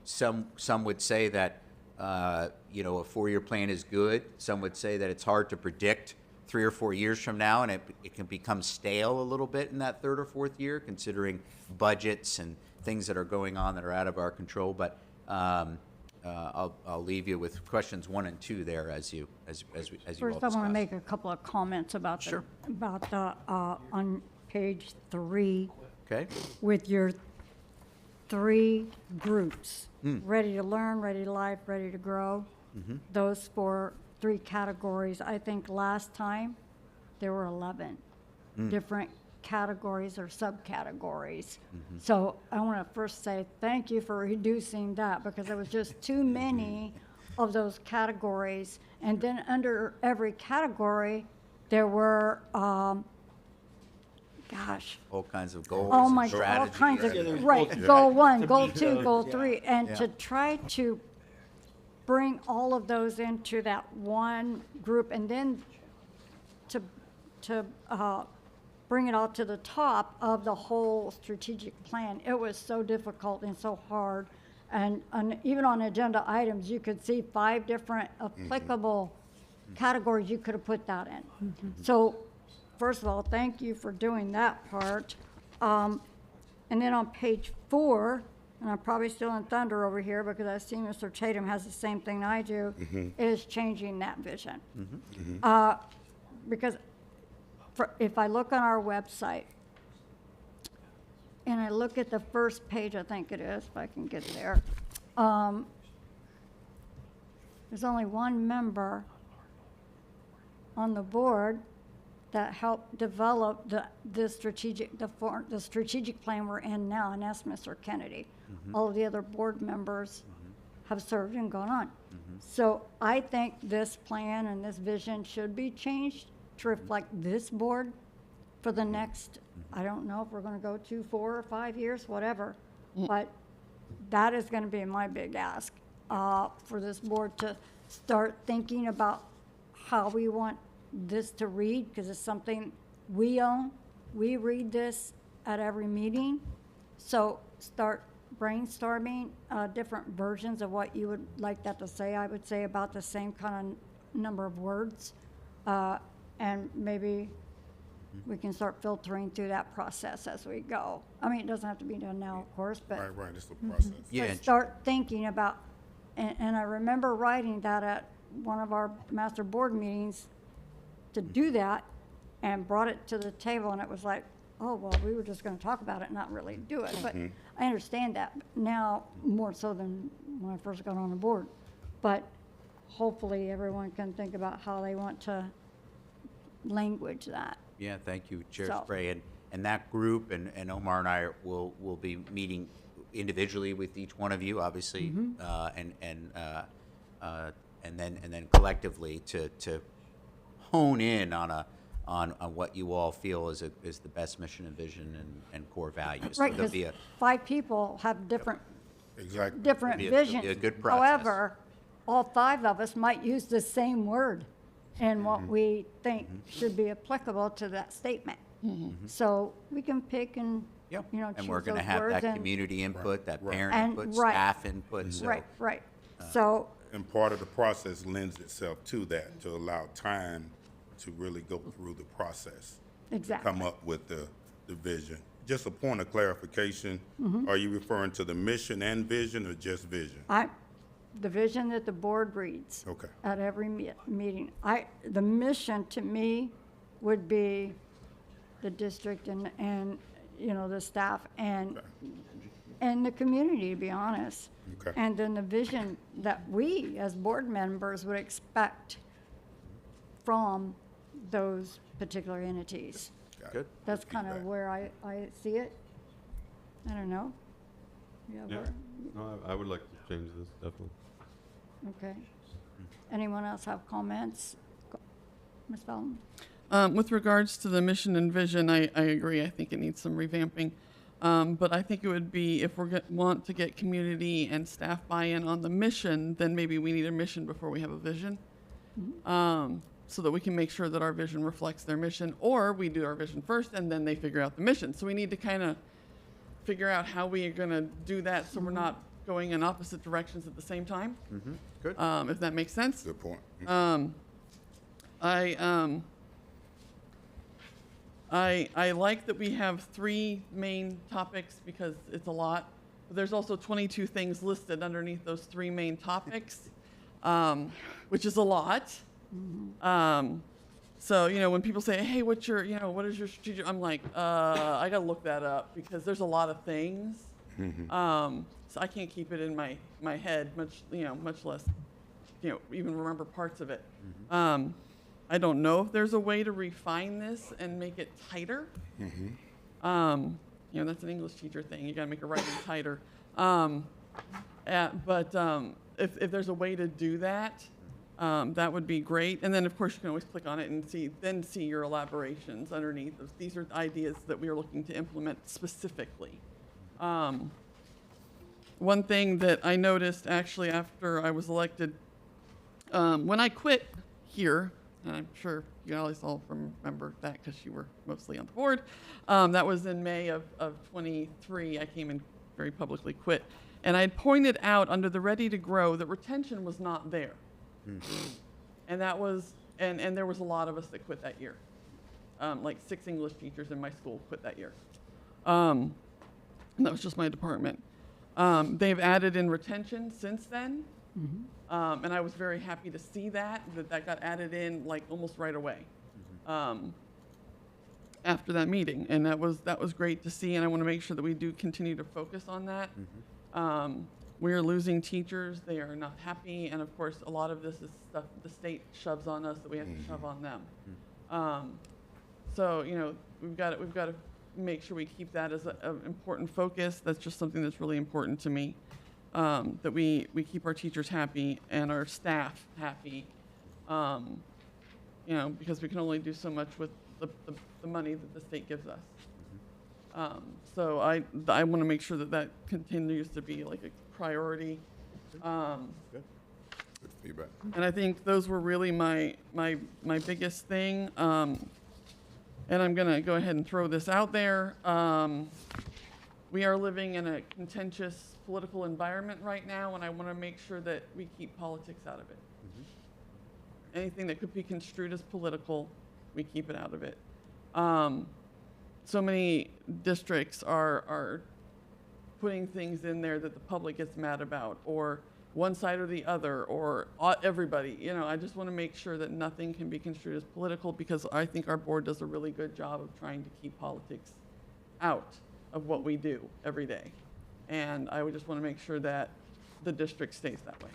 S9: Some would say that a 4-year plan is good. Some would say that it's hard to predict 3 or 4 years from now, and it can become stale a little bit in that 3rd or 4th year, considering budgets and things that are going on that are out of our control. But I'll leave you with questions 1 and 2 there as you all discuss.
S4: First, I want to make a couple of comments about
S9: Sure.
S4: On page 3.
S9: Okay.
S4: With your 3 groups, ready to learn, ready to life, ready to grow. Those 3 categories. I think last time there were 11 different categories or subcategories. So I want to first say thank you for reducing that, because there was just too many of those categories. And then under every category, there were,
S9: All kinds of goals
S4: oh
S9: and
S4: my God, all
S9: strategies.
S4: kinds
S7: Yeah, there's
S4: of, right,
S7: goals.
S4: goal 1,
S7: To
S4: goal
S7: meet
S4: 2,
S7: those,
S4: goal
S7: yeah.
S4: 3, and
S9: Yeah.
S4: to try to bring all of those into that one group, and then to bring it all to the top of the whole strategic plan. It was so difficult and so hard. And even on agenda items, you could see 5 different applicable categories you could have put that in. So first of all, thank you for doing that part. And then on page 4, and I'm probably still in thunder over here because I see Mr. Tatum has the same thing I do, is changing that vision. Because if I look on our website, and I look at the first page, I think it is, if I can get there, there's only one member on the board that helped develop the strategic plan we're in now, and that's Mr. Kennedy. All of the other board members have served and gone on. So I think this plan and this vision should be changed to reflect this board for the next, I don't know if we're going to go 2, 4, or 5 years, whatever. But that is going to be my big ask for this board to start thinking about how we want this to read, because it's something we own. We read this at every meeting. So start brainstorming different versions of what you would like that to say. I would say about the same kind of number of words. And maybe we can start filtering through that process as we go. I mean, it doesn't have to be done now, of course, but
S10: Right, it's the process.
S9: Yeah,
S4: but
S9: and
S4: start thinking about, and I remember writing that at one of our master board meetings to do that, and brought it to the table, and it was like, oh, well, we were just gonna talk about it, not really do it, but I understand that now, more so than when I first got on the board. But hopefully, everyone can think about how they want to language that.
S9: yeah, thank you, Chair
S4: So-
S9: Spray. And that group, and Omar and I will be meeting individually with each one of you, obviously, and then collectively to hone in on what you all feel is the best mission and vision and core values. So
S4: Right,
S9: there'll
S4: because
S9: be a,
S4: 5 people have different
S10: Exactly.
S4: different
S9: It'll be a
S4: visions.
S9: good process.
S4: However, all 5 of us might use the same word in what we think should be applicable to that statement. So we can pick and,
S9: Yep.
S4: you know,
S9: And
S4: choose
S9: we're going to
S4: those
S9: have
S4: words
S9: that
S4: and-
S9: community input, that
S10: Right.
S9: parent
S4: And-
S9: input,
S4: right.
S9: staff input, so.
S4: Right. So,
S10: And part of the process lends itself to that, to allow time to really go through the process.
S4: exactly.
S10: Come up with the vision. Just a point of clarification, are you referring to the mission and vision or just vision?
S4: The vision that the board reads.
S10: Okay.
S4: At every meeting. The mission to me would be the district and, you know, the staff and the community, to be honest.
S10: Okay.
S4: And then the vision that we, as board members, would expect from those particular entities.
S10: Got it.
S9: Good.
S4: That's kind of
S10: feedback.
S4: where I see it. I don't know. Yeah,
S2: Yeah. No, I would like to change this, definitely.
S4: okay. Anyone else have comments? Ms. Felton?
S11: With regards to the mission and vision, I agree. I think it needs some revamping. But I think it would be, if we want to get community and staff buy-in on the mission, then maybe we need a mission before we have a vision. So that we can make sure that our vision reflects their mission, or we do our vision first and then they figure out the mission. So we need to kind of figure out how we are going to do that so we're not going in opposite directions at the same time.
S9: Good.
S11: If that makes sense.
S10: Good point.
S11: I like that we have 3 main topics because it's a lot. But there's also 22 things listed underneath those 3 main topics, which is a lot. So, you know, when people say, hey, what is your strategic, I'm like, I gotta look that up because there's a lot of things. So I can't keep it in my head, much less, even remember parts of it. I don't know if there's a way to refine this and make it tighter. That's an English teacher thing. You gotta make a writing tighter. If there's a way to do that, that would be great. And then, of course, you can always click on it and see your elaborations underneath. These are ideas that we are looking to implement specifically. One thing that I noticed actually after I was elected, when I quit here, and I'm sure you guys all remember that because you were mostly on the board, that was in May of 23. I came and very publicly quit. And I had pointed out under the Ready to Grow that retention was not there. And that was, and there was a lot of us that quit that year. Like 6 English teachers in my school quit that year. And that was just my department. They've added in retention since then. And I was very happy to see that got added in like almost right away. After that meeting. And that was great to see, and I want to make sure that we do continue to focus on that. We are losing teachers. They are not happy. And of course, a lot of this is stuff the state shoves on us that we have to shove on them. So, we've got to make sure we keep that as an important focus. That's just something that's really important to me. That we keep our teachers happy and our staff happy. Because we can only do so much with the money that the state gives us. So I want to make sure that continues to be like a priority.
S10: Good feedback.
S11: And I think those were really my biggest thing. And I'm going to go ahead and throw this out there. We are living in a contentious political environment right now, and I want to make sure that we keep politics out of it. Anything that could be construed as political, we keep it out of it. so many districts are putting things in there that the public gets mad about, or one side or the other, or everybody. You know, I just want to make sure that nothing can be construed as political, because I think our board does a really good job of trying to keep politics out of what we do every day. And I would just want to make sure that the district stays that way.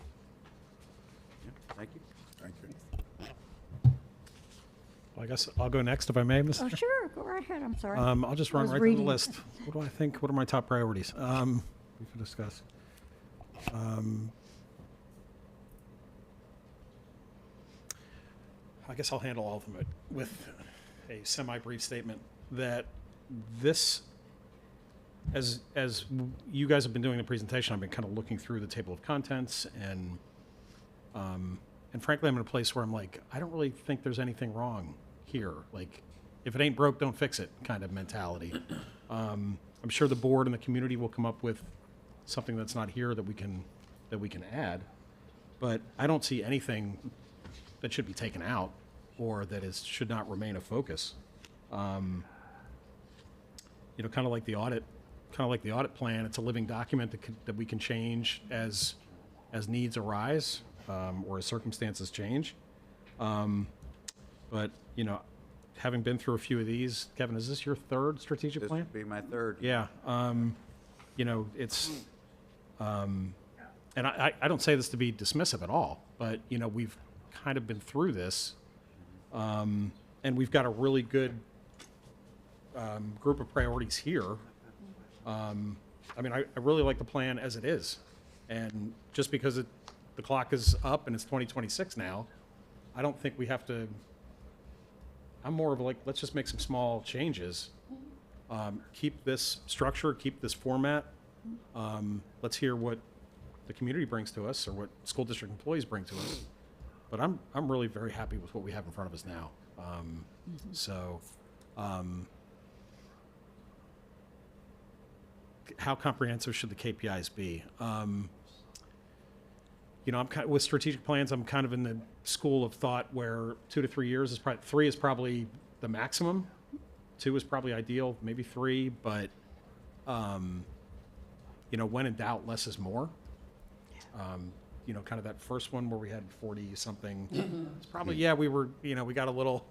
S9: Thank you.
S10: Thank you.
S6: Well, I guess I'll go next if I may, Mr.
S4: Oh, sure, go right ahead, I'm sorry.
S6: I'll just
S4: I
S6: run
S4: was
S6: right through the
S4: reading.
S6: list. What do I think? What are my top priorities? We can discuss. I guess I'll handle all of them with a semi-brief statement that this, as you guys have been doing the presentation, I've been kind of looking through the table of contents, and frankly, I'm in a place where I'm like, I don't really think there's anything wrong here. Like, if it ain't broke, don't fix it kind of mentality. I'm sure the board and the community will come up with something that's not here that we can add, but I don't see anything that should be taken out or that should not remain a focus. You know, kind of like the audit plan. It's a living document that we can change as needs arise, or as circumstances change. But you know, having been through a few of these, Kevin, is this your third strategic
S9: This
S6: plan?
S9: would be my third.
S6: Yeah. You know, it's, and I don't say this to be dismissive at all, but, you know, we've kind of been through this, and we've got a really good group of priorities here. I mean, I really like the plan as it is. And just because the clock is up and it's 2026 now, I don't think we have to, I'm more of like, let's just make some small changes. Keep this structure, keep this format. Let's hear what the community brings to us or what school district employees bring to us. But I'm really very happy with what we have in front of us now. How comprehensive should the KPIs be? You know, I'm kind of, with strategic plans, I'm kind of in the school of thought where 2 to 3 years is probably, 3 is probably the maximum. 2 is probably ideal, maybe 3, but, you know, when in doubt, less is more. You know, kind of that first one where we had 40 something, it's probably, yeah, we were, you know, we got a little,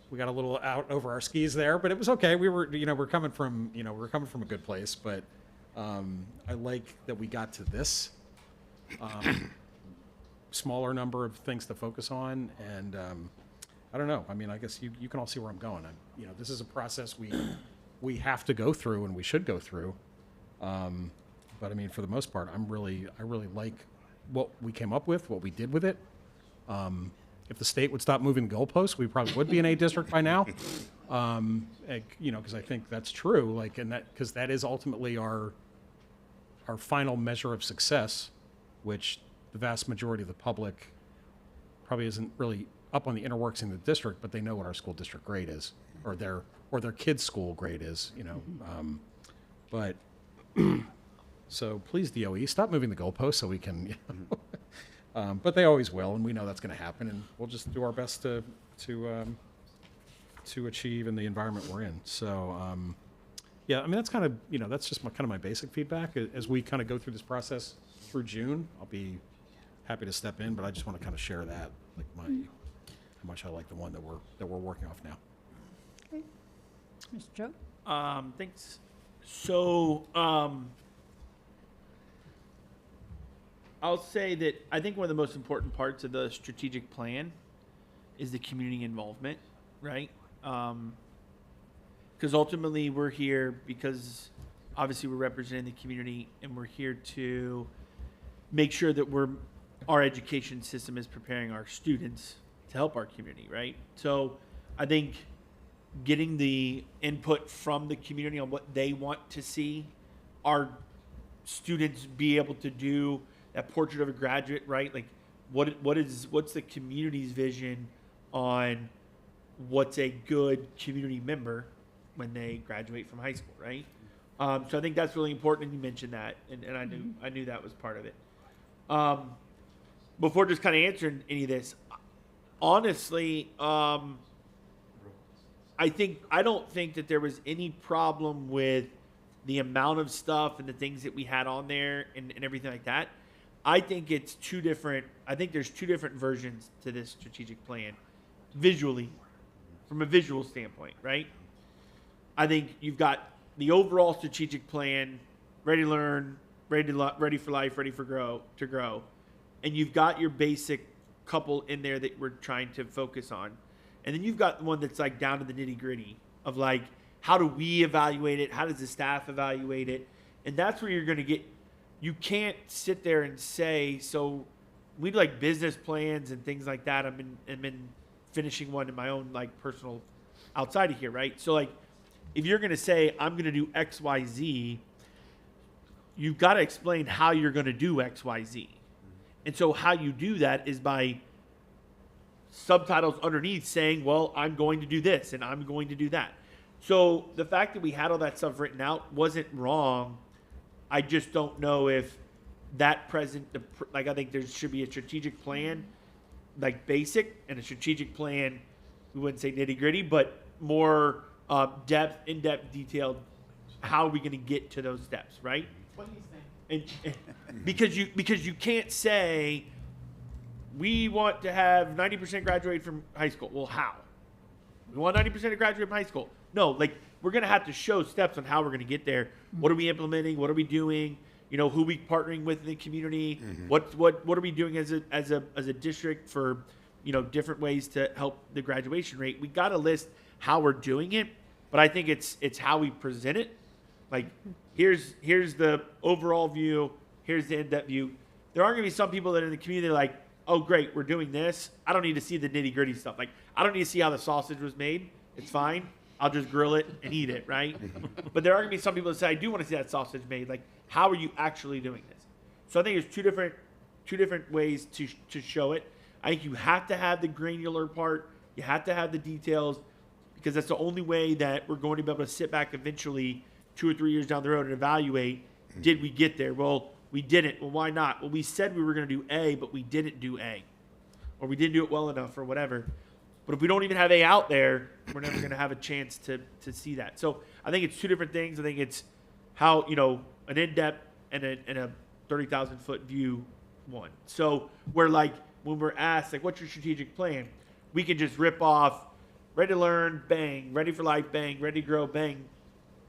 S6: we got a little out over our skis there, but it was okay. We were, you know, we're coming from a good place, but, I like that we got to this, smaller number of things to focus on. And, I don't know. I mean, I guess you can all see where I'm going. You know, this is a process we have to go through and we should go through. But I mean, for the most part, I really like what we came up with, what we did with it. If the state would stop moving the goalposts, we probably would be in a district by now. You know, because I think that's true. Like, and that, because that is ultimately our final measure of success, which the vast majority of the public probably isn't really up on the inner works in the district, but they know what our school district grade is, or their kids' school grade is. You know, but. So please, DOE, stop moving the goalposts so we can, you know, but they always will, and we know that's going to happen, and we'll just do our best to achieve in the environment we're in. So, yeah, I mean, that's kind of, you know, that's just kind of my basic feedback. As we kind of go through this process through June, I'll be happy to step in, but I just want to kind of share that, like how much I like the one that we're working off now.
S4: Okay. Mr. Joe?
S7: Thanks. So, I'll say that I think one of the most important parts of the strategic plan is the community involvement, right? Because ultimately we're here because obviously we're representing the community, and we're here to make sure that our education system is preparing our students to help our community, right? So I think getting the input from the community on what they want to see our students be able to do, that portrait of a graduate, right? Like what's the community's vision on what's a good community member when they graduate from high school, right? So I think that's really important, and you mentioned that, and I knew that was part of it. Before just kind of answering any of this, honestly, I don't think that there was any problem with the amount of stuff and the things that we had on there and everything like that. I think there's two different versions to this strategic plan visually, from a visual standpoint, right? I think you've got the overall strategic plan, ready to learn, ready for life, ready for to grow. And you've got your basic couple in there that we're trying to focus on. And then you've got the one that's like down to the nitty gritty of like, how do we evaluate it? How does the staff evaluate it? And that's where you're going to get, you can't sit there and say, so we do like business plans and things like that. I'm in finishing one in my own like personal outside of here, right? So like, if you're going to say, I'm going to do X, Y, Z, you've got to explain how you're going to do X, Y, Z. And so how you do that is by subtitles underneath saying, well, I'm going to do this and I'm going to do that. So the fact that we had all that stuff written out wasn't wrong. I just don't know if that I think there should be a strategic plan, like basic, and a strategic plan, we wouldn't say nitty gritty, but more in-depth, detailed, how are we going to get to those steps, right?
S11: What do you think?
S7: And because you can't say we want to have 90% graduate from high school. Well, how? We want 90% to graduate from high school. No, like we're going to have to show steps on how we're going to get there. What are we implementing? What are we doing? You know, who are we partnering with in the community? What are we doing as a district for, you know, different ways to help the graduation rate? We got to list how we're doing it, but I think it's how we present it. Like here's the overall view, here's the in-depth view. There are going to be some people that are in the community that are like, oh great, we're doing this. I don't need to see the nitty-gritty stuff. Like I don't need to see how the sausage was made. It's fine. I'll just grill it and eat it, right? But there are going to be some people that say, I do want to see that sausage made. Like, how are you actually doing this? So I think there's two different ways to show it. I think you have to have the granular part. You have to have the details, because that's the only way that we're going to be able to sit back eventually 2 or 3 years down the road and evaluate, did we get there? Well, we didn't. Well, why not? Well, we said we were going to do A, but we didn't do A. Or we didn't do it well enough or whatever. But if we don't even have A out there, we're never going to have a chance to see that. So I think it's two different things. I think it's how, you know, an in-depth and a 30,000-foot view one. So we're like, when we're asked, like, what's your strategic plan? We can just rip off ready to learn, bang, ready for life, bang, ready to grow, bang,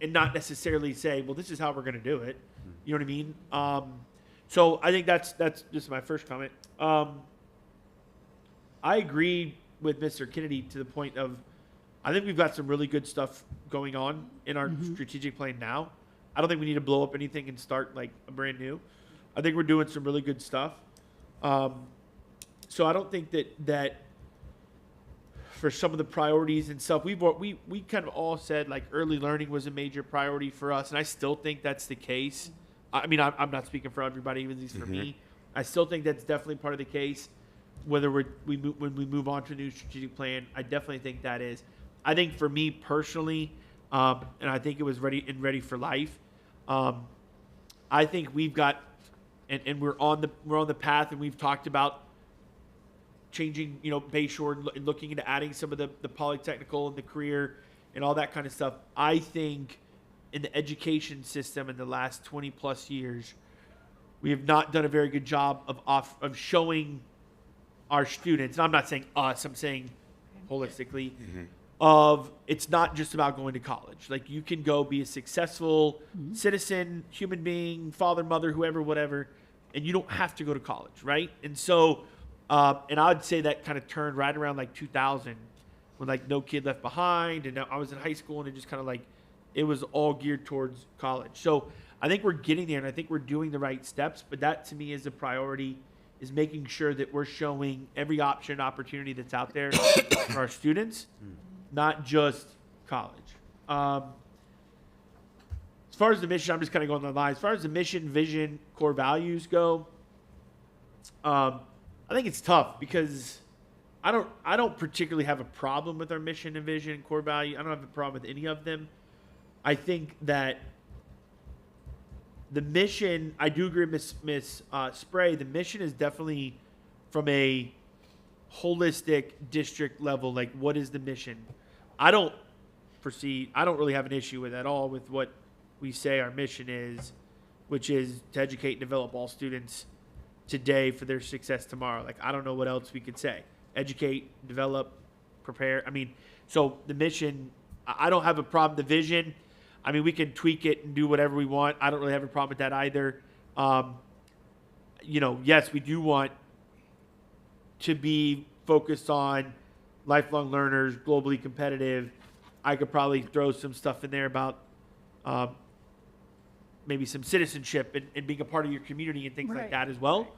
S7: and not necessarily say, well, this is how we're going to do it. You know what I mean? So I think that's just my first comment. I agree with Mr. Kennedy to the point of, I think we've got some really good stuff going on in our strategic plan now. I don't think we need to blow up anything and start like a brand new. I think we're doing some really good stuff. So I don't think that for some of the priorities and stuff, we kind of all said like early learning was a major priority for us, and I still think that's the case. I mean, I'm not speaking for everybody, even at least for me. I still think that's definitely part of the case. Whether when we move on to a new strategic plan, I definitely think that is. I think for me personally, and I think it was ready for life. I think we've got, and we're on the path, and we've talked about changing, you know, Bayshore and looking into adding some of the polytechnical and the career and all that kind of stuff. I think in the education system in the last 20 plus years, we have not done a very good job of showing our students, and I'm not saying us, I'm saying holistically, of it's not just about going to college. Like you can go be a successful citizen, human being, father, mother, whoever, whatever, and you don't have to go to college, right? And so, and I would say that kind of turned right around like 2000 when like No Kid Left Behind, and I was in high school, and it just kind of like, it was all geared towards college. So I think we're getting there, and I think we're doing the right steps, but that to me is a priority, is making sure that we're showing every option and opportunity that's out there for our students, not just college. As far as the mission, I'm just kind of going on the line. As far as the mission, vision, core values go, I think it's tough because I don't particularly have a problem with our mission and vision and core value. I don't have a problem with any of them. I think that the mission, I do agree with Miss Spray, the mission is definitely from a holistic district level, like what is the mission? I don't proceed. I don't really have an issue with at all with what we say our mission is, which is to educate and develop all students today for their success tomorrow. Like, I don't know what else we could say. Educate, develop, prepare. I mean, so the mission, I don't have a problem. The vision, I mean, we can tweak it and do whatever we want. I don't really have a problem with that either. You know, yes, we do want to be focused on lifelong learners, globally competitive. I could probably throw some stuff in there about maybe some citizenship and being a part of your community and things like
S4: Right.
S7: that as well.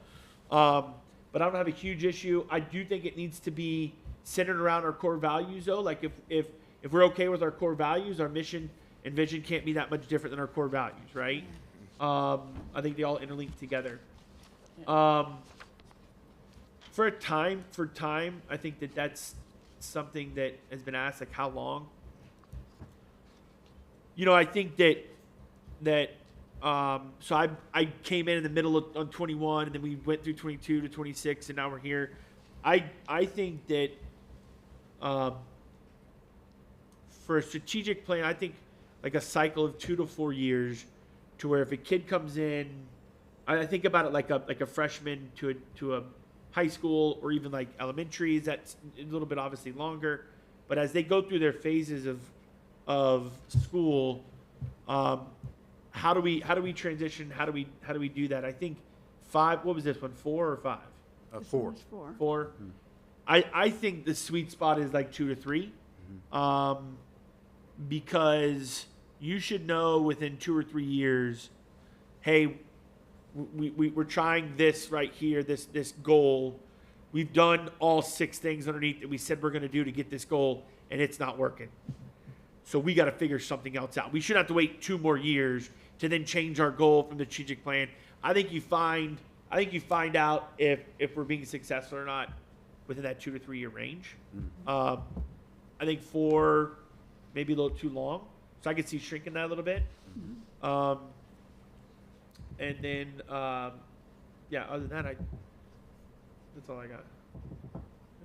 S7: But I don't have a huge issue. I do think it needs to be centered around our core values, though. Like if we're okay with our core values, our mission and vision can't be that much different than our core values, right? I think they all interlink together. For time, I think that's something that has been asked, like how long? You know, I think that so I came in the middle on 21, and then we went through 22 to 26, and now we're here. I think that for a strategic plan, I think like a cycle of 2 to 4 years, to where if a kid comes in, I think about it like a freshman to a high school, or even like elementaries. That's a little bit obviously longer, but as they go through their phases of school, how do we transition? How do we do that? I think 5. What was this one? 4 or 5?
S9: 4.
S7: 4. I think the sweet spot is like 2 to 3, because you should know within 2 or 3 years, hey, we're trying this right here, this goal. We've done all 6 things underneath that we said we're going to do to get this goal, and it's not working. So we got to figure something else out. We shouldn't have to wait 2 more years to then change our goal from the strategic plan. I think you find out if we're being successful or not within that 2 to 3 year range. I think 4, maybe a little too long. So I could see shrinking that a little bit. And then, yeah, other than that, that's all I got.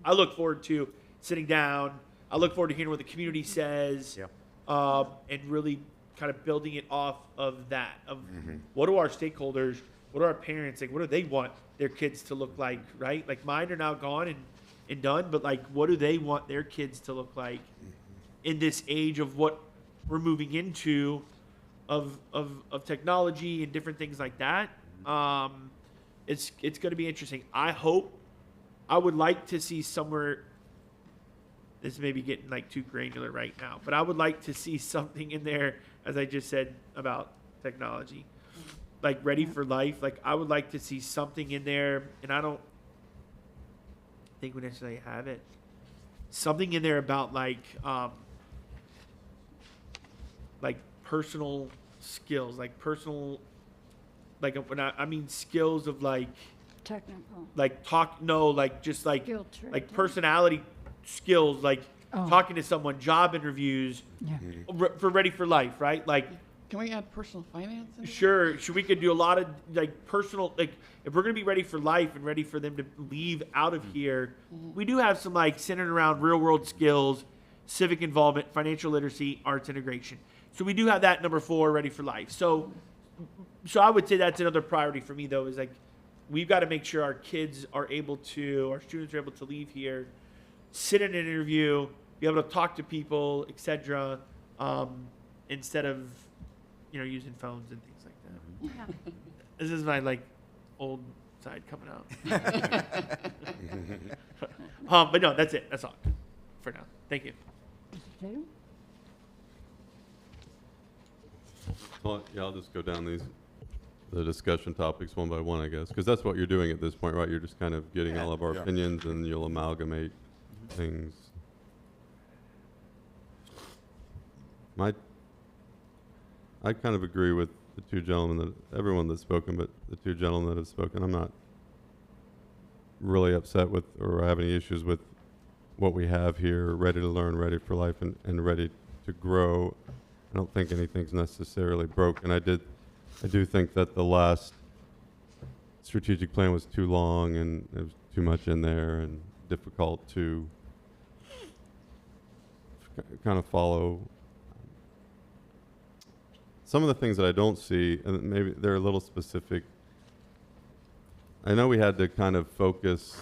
S7: I look forward to sitting down. I look forward to hearing what the community says, and really kind of building it off of that. Of what do our stakeholders, what do our parents, like, what do they want their kids to look like, right? Like, mine are now gone and done, but like, what do they want their kids to look like in this age of what we're moving into, of technology and different things like that? It's going to be interesting. I would like to see somewhere. This may be getting like too granular right now, but I would like to see something in there, as I just said, about technology, like Ready for Life. Like, I would like to see something in there, and I don't think we necessarily have it. Something in there about like personal skills, like when I mean skills of like
S4: Technical.
S7: like talk, no, like just like
S4: Skill trade,
S7: like
S4: yeah.
S7: personality skills, like talking to someone, job interviews,
S4: Yeah.
S7: for Ready for Life, right? Like,
S11: Can we add personal finance? into
S7: sure, we could do a lot of like personal, like if we're gonna be ready for life and ready for them to leave out of here, we do have some like centered around real world skills, civic involvement, financial literacy, arts integration. So we do have that number 4, Ready for Life. So I would say that's another priority for me, though, is like we've got to make sure our students are able to leave here, sit in an interview, be able to talk to people, etc., instead of using phones and things like that.
S3: Yeah.
S7: This is my like old side coming out. But no, that's it. That's all for now. Thank you.
S4: Mr. Tatum?
S2: Well, yeah, I'll just go down the discussion topics one by one, I guess, because that's what you're doing at this point, right? You're just kind of getting all of our
S10: Yeah.
S2: opinions, and you'll amalgamate things. I kind of agree with the 2 gentlemen, everyone that's spoken, but the 2 gentlemen that have spoken, I'm not really upset with or have any issues with what we have here, Ready to Learn, Ready for Life, and Ready to Grow. I don't think anything's necessarily broken. I do think that the last strategic plan was too long, and there was too much in there and difficult to kind of follow some of the things that I don't see, and maybe they're a little specific. I know we had to kind of focus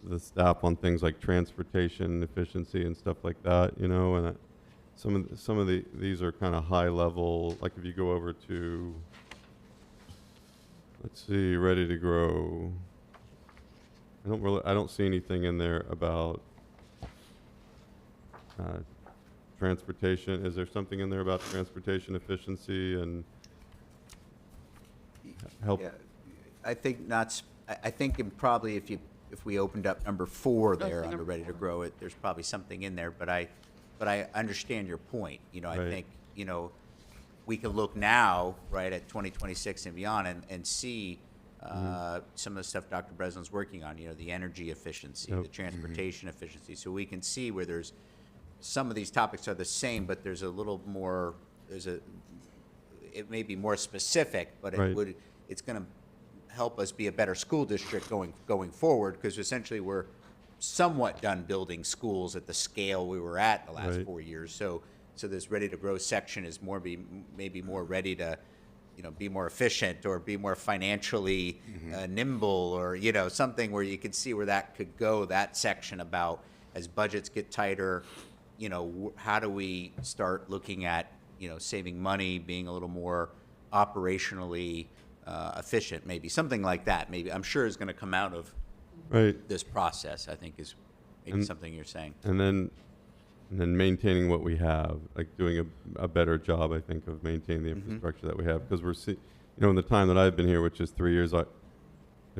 S2: the staff on things like transportation efficiency and stuff like that, you know, and some of these are kind of high level. Like if you go over to, let's see, Ready to Grow. I don't see anything in there about transportation. Is there something in there about transportation efficiency and help?
S9: Yeah, I think not, I think probably if we opened up number 4 there
S11: Okay,
S9: under
S11: number
S9: Ready to
S11: 4.
S9: Grow it, there's probably something in there, but I understand your point. You know, I
S2: Right.
S9: think, you know, we can look now, right, at 2026 and beyond and see some of the stuff Dr. Breslin's working on, you know, the energy efficiency,
S2: Yep.
S9: the transportation efficiency. So we can see where there's, some of these topics are the same, but there's a little more, it may be more specific, but
S2: Right.
S9: it's going to help us be a better school district going forward, because essentially we're somewhat done building schools at the scale we were at in the last
S2: Right.
S9: 4 years. So this Ready to Grow section is maybe more ready to, you know, be more efficient or be more financially nimble, or, you know, something where you could see where that could go, that section about as budgets get tighter, you know, how do we start looking at, you know, saving money, being a little more operationally efficient, maybe something like that. Maybe I'm sure is going to come out of
S2: Right.
S9: this process. I think is maybe
S2: And-
S9: something you're saying.
S2: And then maintaining what we have, like doing a better job, I think, of maintaining the infrastructure that we have. Because you know, in the time that I've been here, which is 3 years, I've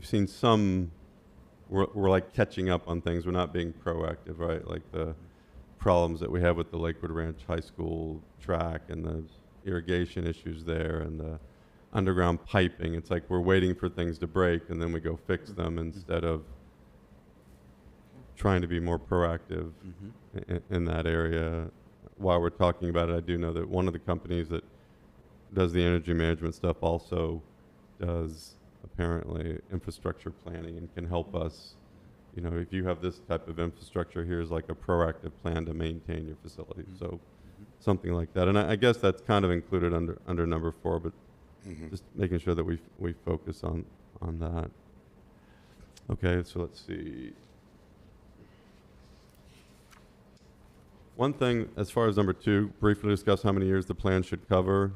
S2: seen we're like catching up on things. We're not being proactive, right? Like the problems that we have with the Lakewood Ranch High School track and the irrigation issues there and the underground piping. It's like we're waiting for things to break and then we go fix them instead of trying to be more proactive in that area. While we're talking about it, I do know that one of the companies that does the energy management stuff also does apparently infrastructure planning and can help us. You know, if you have this type of infrastructure, here's like a proactive plan to maintain your facility. So something like that. And I guess that's kind of included under number 4, but just making sure that we focus on that. Okay, so let's see. One thing, as far as number 2, briefly discuss how many years the plan should cover.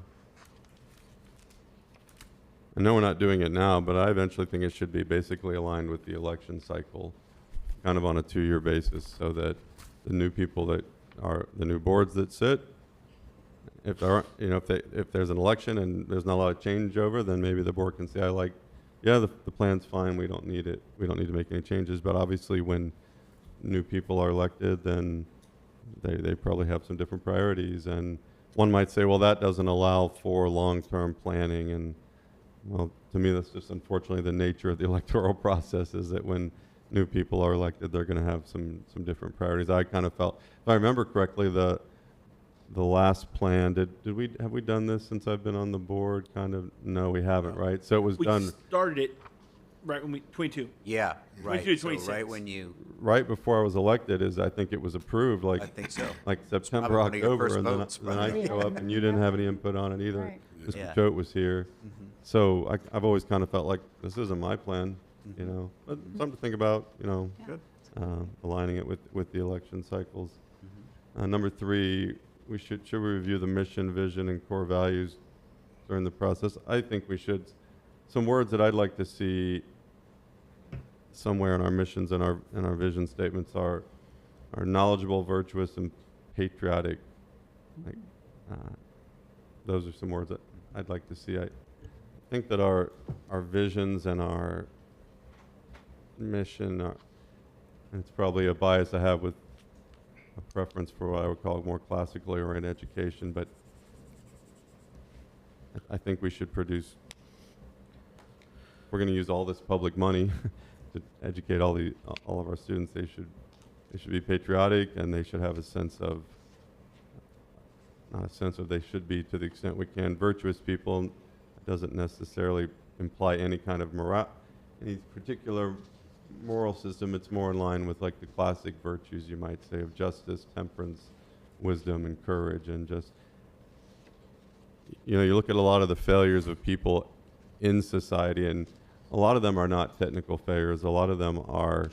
S2: I know we're not doing it now, but I eventually think it should be basically aligned with the election cycle, kind of on a 2-year basis, so that the new people that are, the new boards that sit, if there are, you know, if there's an election and there's not a lot of changeover, then maybe the board can say, yeah, the plan's fine, we don't need it, we don't need to make any changes. But obviously when new people are elected, then they probably have some different priorities. And one might say, well, that doesn't allow for long-term planning. And well, to me, that's just unfortunately the nature of the electoral process, is that when new people are elected, they're going to have some different priorities. I kind of felt, if I remember correctly, the last plan, have we done this since I've been on the board? Kind of, no, we haven't, right? So it was
S7: We
S2: done
S7: started it right when 22.
S9: Yeah, right.
S7: 22,
S9: So
S7: 26.
S9: right when you,
S2: right before I was elected. I think it was approved
S9: I
S2: like
S9: think so.
S2: like September,
S9: probably one of your
S2: October,
S9: first
S2: and
S9: votes,
S2: then I
S9: brother.
S2: show up and you didn't have any input on it either.
S4: Right.
S2: Mr.
S9: Yeah.
S2: Choate was here. So I've always kind of felt like this isn't my plan, you know. But something to think about, you know,
S9: Good.
S2: aligning it with the election cycles. Number 3, should we review the mission, vision, and core values during the process? I think we should. Some words that I'd like to see somewhere in our missions and our vision statements are knowledgeable, virtuous, and patriotic. Like, those are some words that I'd like to see. I think that our visions and our mission are, and it's probably a bias I have with a preference for what I would call more classically oriented education, but I think we should produce, we're going to use all this public money to educate all of our students. They should be patriotic, and they should have a sense of, not a sense of, they should be, to the extent we can, virtuous people. It doesn't necessarily imply any kind of any particular moral system. It's more in line with like the classic virtues, you might say, of justice, temperance, wisdom, and courage, and just you know, you look at a lot of the failures of people in society, and a lot of them are not technical failures. A lot of them are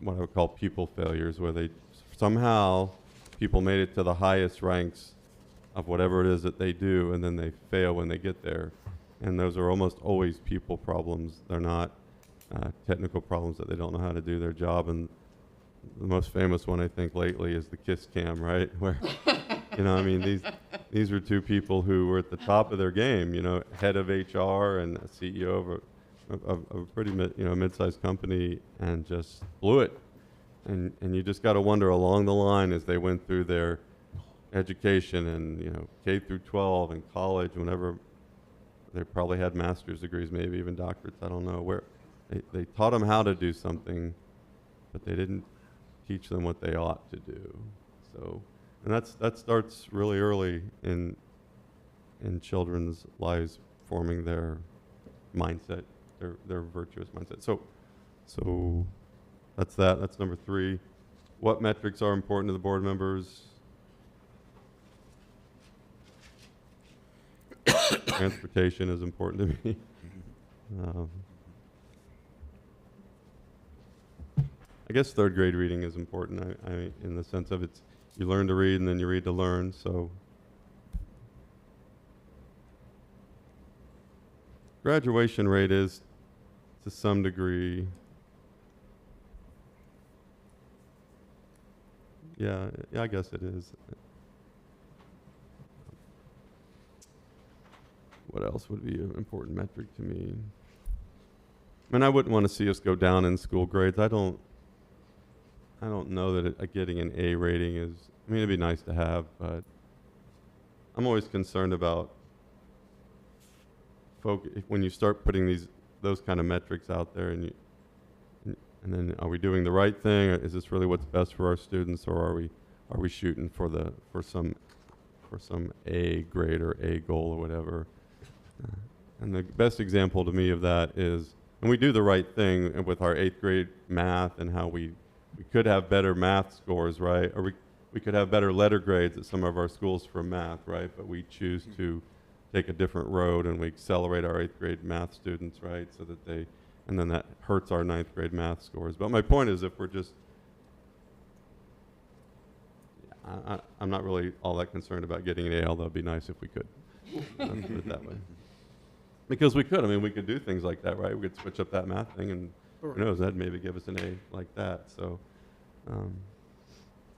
S2: what I would call people failures, where they somehow people made it to the highest ranks of whatever it is that they do, and then they fail when they get there. And those are almost always people problems. They're not technical problems that they don't know how to do their job. And the most famous one I think lately is the kiss cam, right? Where, you know, I mean, these are two people who were at the top of their game, you know, head of HR and a CEO of a pretty mid-sized company, and just blew it. And you just got to wonder along the line as they went through their education and, you know, K through 12 and college, whenever they probably had master's degrees, maybe even doctorates, I don't know, where they taught them how to do something, but they didn't teach them what they ought to do. So, and that starts really early in children's lives, forming their mindset, their virtuous mindset. So that's that. That's number 3. What metrics are important to the board members? Transportation is important to me. I guess 3rd grade reading is important. I in the sense of it's you learn to read and then you read to learn. So graduation rate is to some degree. Yeah, I guess it is. What else would be an important metric to me? I mean, I wouldn't want to see us go down in school grades. I don't know that getting an A rating is, I mean, it'd be nice to have, but I'm always concerned about when you start putting those kind of metrics out there, and then are we doing the right thing? Or is this really what's best for our students, or are we shooting for some A grade or A goal or whatever? And the best example to me of that is, and we do the right thing with our 8th grade math, and how we could have better math scores, right? Or we could have better letter grades at some of our schools for math, right? But we choose to take a different road, and we accelerate our 8th grade math students, right? So that and then that hurts our 9th grade math scores. But my point is, if we're just, I'm not really all that concerned about getting an A, although it'd be nice if we could. Let's put it that way. Because we could. I mean, we could do things like that, right? We could switch up that math thing, and who knows, that'd maybe give us an A like that. So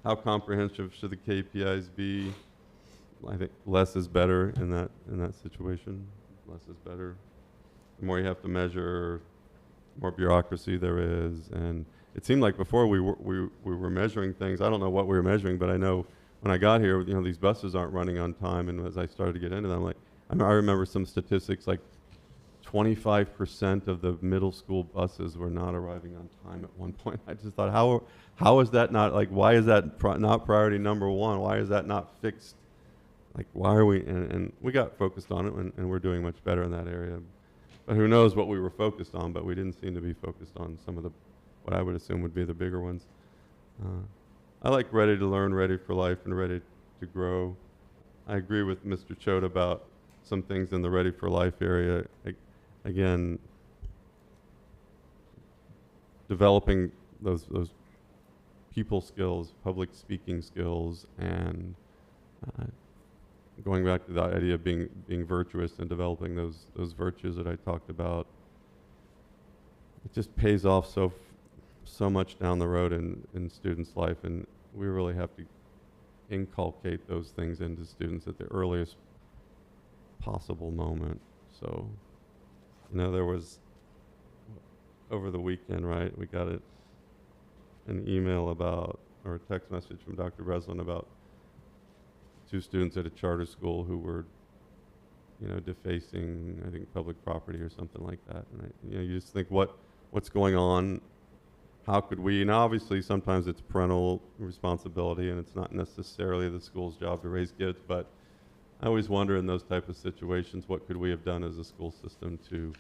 S2: how comprehensive should the KPIs be? I think less is better in that situation. Less is better. The more you have to measure, the more bureaucracy there is. And it seemed like before we were measuring things. I don't know what we were measuring, but I know when I got here, you know, these buses aren't running on time. And as I started to get into them, like I remember some statistics like 25% of the middle school buses were not arriving on time at one point. I just thought, how is that not, like, why is that not priority number 1? Why is that not fixed? Like, why are we, and we got focused on it, and we're doing much better in that area. But who knows what we were focused on, but we didn't seem to be focused on some of what I would assume would be the bigger ones. I like ready to learn, ready for life, and ready to grow. I agree with Mr. Choate about some things in the ready for life area. Again, developing those people skills, public speaking skills, and going back to the idea of being virtuous and developing those virtues that I talked about. It just pays off so much down the road in students' life, and we really have to inculcate those things into students at the earliest possible moment. So, you know, there was, over the weekend, right, we got an email about, or a text message from Dr. Breslin about 2 students at a charter school who were, you know, defacing, I think, public property or something like that. And you just think, what's going on? How could we? And obviously, sometimes it's parental responsibility, and it's not necessarily the school's job to raise kids. But I always wonder in those type of situations, what could we have done as a school system to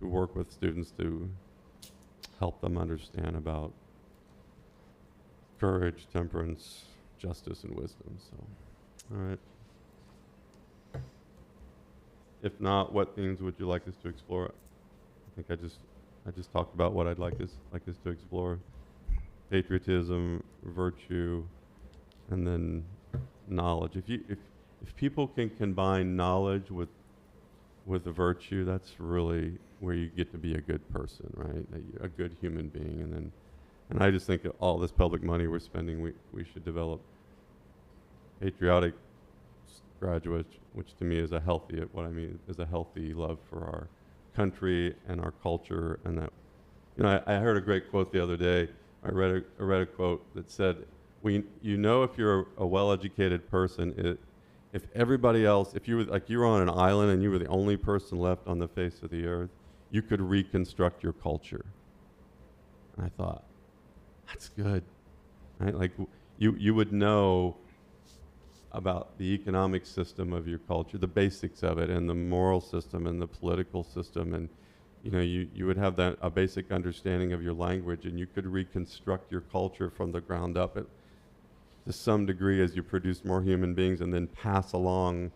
S2: work with students to help them understand about courage, temperance, justice, and wisdom. So, all right. If not, what themes would you like us to explore? I think I just talked about what I'd like us to explore: patriotism, virtue, and then knowledge. If people can combine knowledge with the virtue, that's really where you get to be a good person, right? A good human being. And I just think that all this public money we're spending, we should develop patriotic graduates, which to me is a healthy, what I mean is a healthy love for our country and our culture. And that, I heard a great quote the other day. I read a quote that said, if you're a well-educated person, if everybody else, if you were on an island and you were the only person left on the face of the earth, you could reconstruct your culture. And I thought, that's good, right? Like you would know about the economic system of your culture, the basics of it, and the moral system and the political system, and you would have a basic understanding of your language, and you could reconstruct your culture from the ground up to some degree as you produce more human beings, and then pass along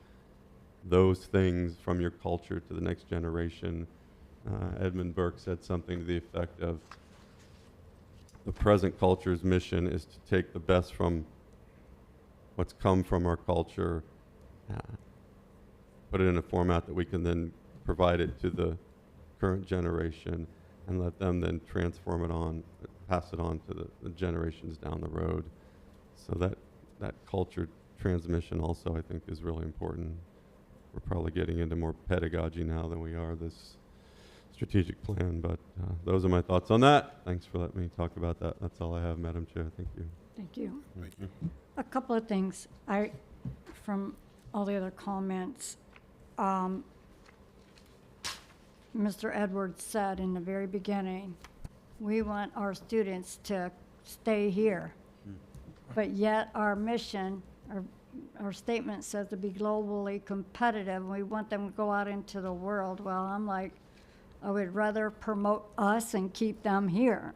S2: those things from your culture to the next generation. Edmund Burke said something to the effect of, the present culture's mission is to take the best from what's come from our culture, put it in a format that we can then provide it to the current generation, and let them then transform it on, pass it on to the generations down the road. So that culture transmission also, I think, is really important. We're probably getting into more pedagogy now than we are this strategic plan, but those are my thoughts on that. Thanks for letting me talk about that. That's all I have, Madam Chair. Thank you.
S4: Thank you. A couple of things. From all the other comments, Mr. Edwards said in the very beginning, we want our students to stay here. But yet our mission, our statement says to be globally competitive, and we want them to go out into the world. Well, I'm like, I would rather promote us and keep them here.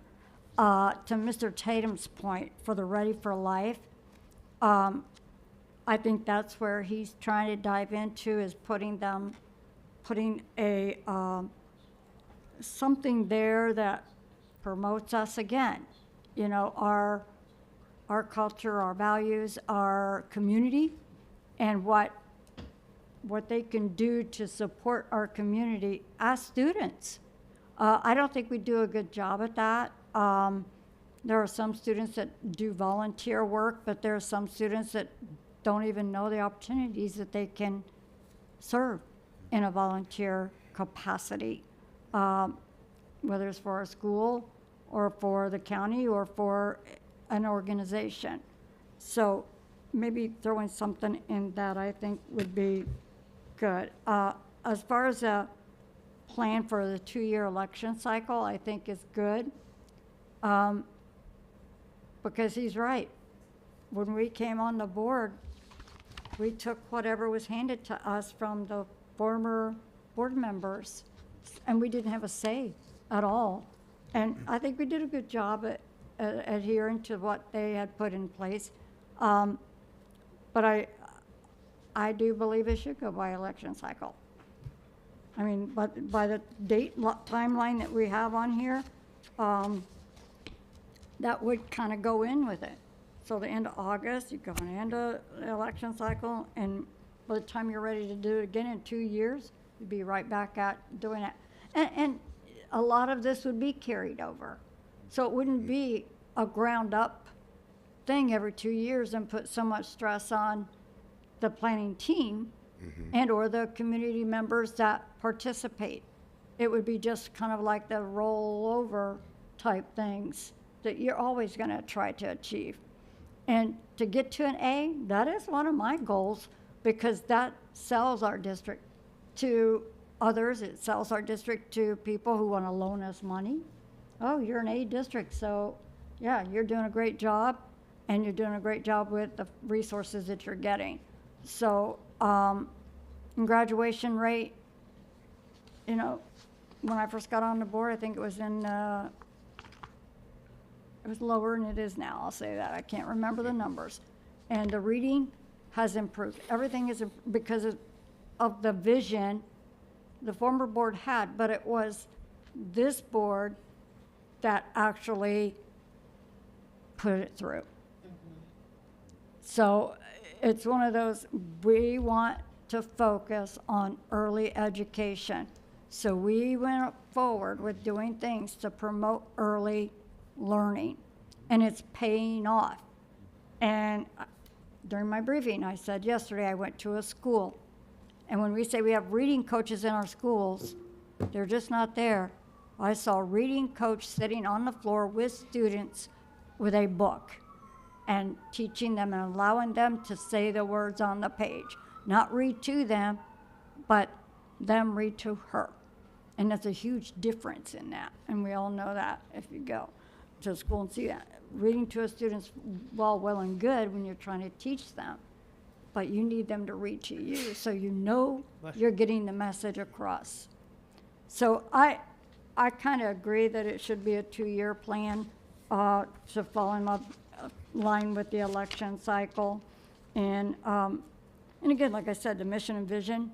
S4: To Mr. Tatum's point, for the Ready for Life, I think that's where he's trying to dive into, is putting a something there that promotes us again. Our culture, our values, our community, and what they can do to support our community as students. I don't think we do a good job at that. There are some students that do volunteer work, but there are some students that don't even know the opportunities that they can serve in a volunteer capacity, whether it's for a school or for the county or for an organization. So maybe throwing something in that I think would be good. As far as a plan for the 2-year election cycle, I think is good. Because he's right. When we came on the board, we took whatever was handed to us from the former board members, and we didn't have a say at all. And I think we did a good job at adhering to what they had put in place. But I do believe it should go by election cycle. I mean, but by the timeline that we have on here, that would kind of go in with it. So the end of August, you go into the election cycle, and by the time you're ready to do it again in 2 years, you'd be right back at doing it. And a lot of this would be carried over. So it wouldn't be a ground up thing every 2 years and put so much stress on the planning team and or the community members that participate. It would be just kind of like the rollover type things that you're always going to try to achieve. And to get to an A, that is one of my goals, because that sells our district to others. It sells our district to people who want to loan us money. Oh, you're an A district, so yeah, you're doing a great job, and you're doing a great job with the resources that you're getting. So, graduation rate, when I first got on the board, I think it was it was lower than it is now, I'll say that. I can't remember the numbers. And the reading has improved. Everything is because of the vision the former board had, but it was this board that actually put it through. So it's one of those, we want to focus on early education. So we went forward with doing things to promote early learning, and it's paying off. And during my briefing, I said yesterday, I went to a school, and when we say we have reading coaches in our schools, they're just not there. I saw a reading coach sitting on the floor with students with a book and teaching them and allowing them to say the words on the page. Not read to them, but them read to her. And that's a huge difference in that. And we all know that if you go to school and see that. Reading to a student's well and good when you're trying to teach them, but you need them to read to you so you know you're getting the message across. So I kind of agree that it should be a 2-year plan to fall in line with the election cycle. And again, like I said, the mission and vision,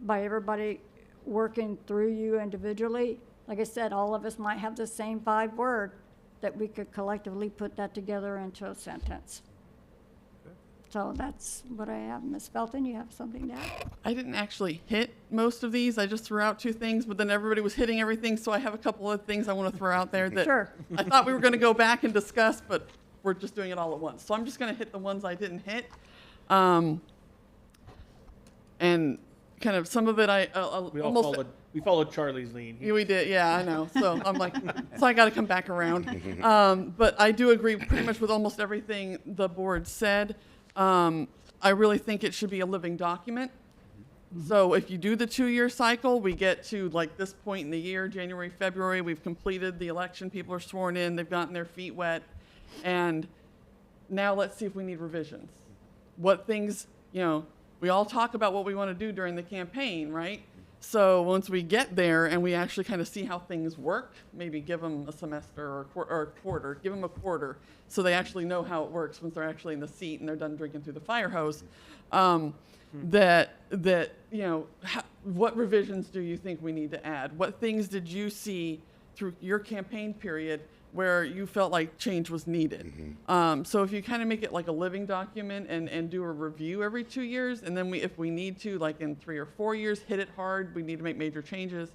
S4: by everybody working through you individually, like I said, all of us might have the same 5-word, that we could collectively put that together into a sentence. So that's what I have. Ms. Felton, you have something to add?
S11: I didn't actually hit most of these. I just threw out 2 things, but then everybody was hitting everything, so I have a couple of things I want to throw out there that
S4: Sure.
S11: I thought we were going to go back and discuss, but we're just doing it all at once. So I'm just going to hit the ones I didn't hit. And kind of some of it
S7: We followed Charlie's lead.
S11: Yeah, we did. Yeah, I know. So I'm like, so I got to come back around. But I do agree pretty much with almost everything the board said. I really think it should be a living document. So if you do the 2-year cycle, we get to like this point in the year, January, February, we've completed the election, people are sworn in, they've gotten their feet wet. And now let's see if we need revisions. What things, we all talk about what we want to do during the campaign, right? So once we get there and we actually kind of see how things work, maybe give them a semester or a quarter, give them a quarter so they actually know how it works once they're actually in the seat and they're done drinking through the fire hose. What revisions do you think we need to add? What things did you see through your campaign period where you felt like change was needed? So if you kind of make it like a living document and do a review every 2 years, and then if we need to, like in 3 or 4 years, hit it hard, we need to make major changes.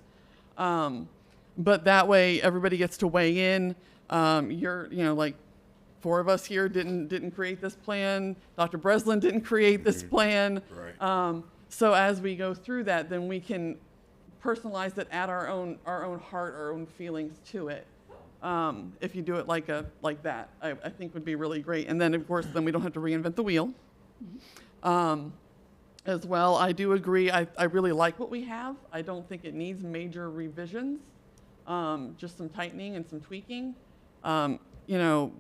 S11: But that way everybody gets to weigh in. Like 4 of us here didn't create this plan. Dr. Breslin didn't create this plan.
S10: Right.
S11: So as we go through that, then we can personalize it, add our own heart, our own feelings to it. If you do it like that, I think would be really great. And then, of course, then we don't have to reinvent the wheel. As well, I do agree. I really like what we have. I don't think it needs major revisions, just some tightening and some tweaking.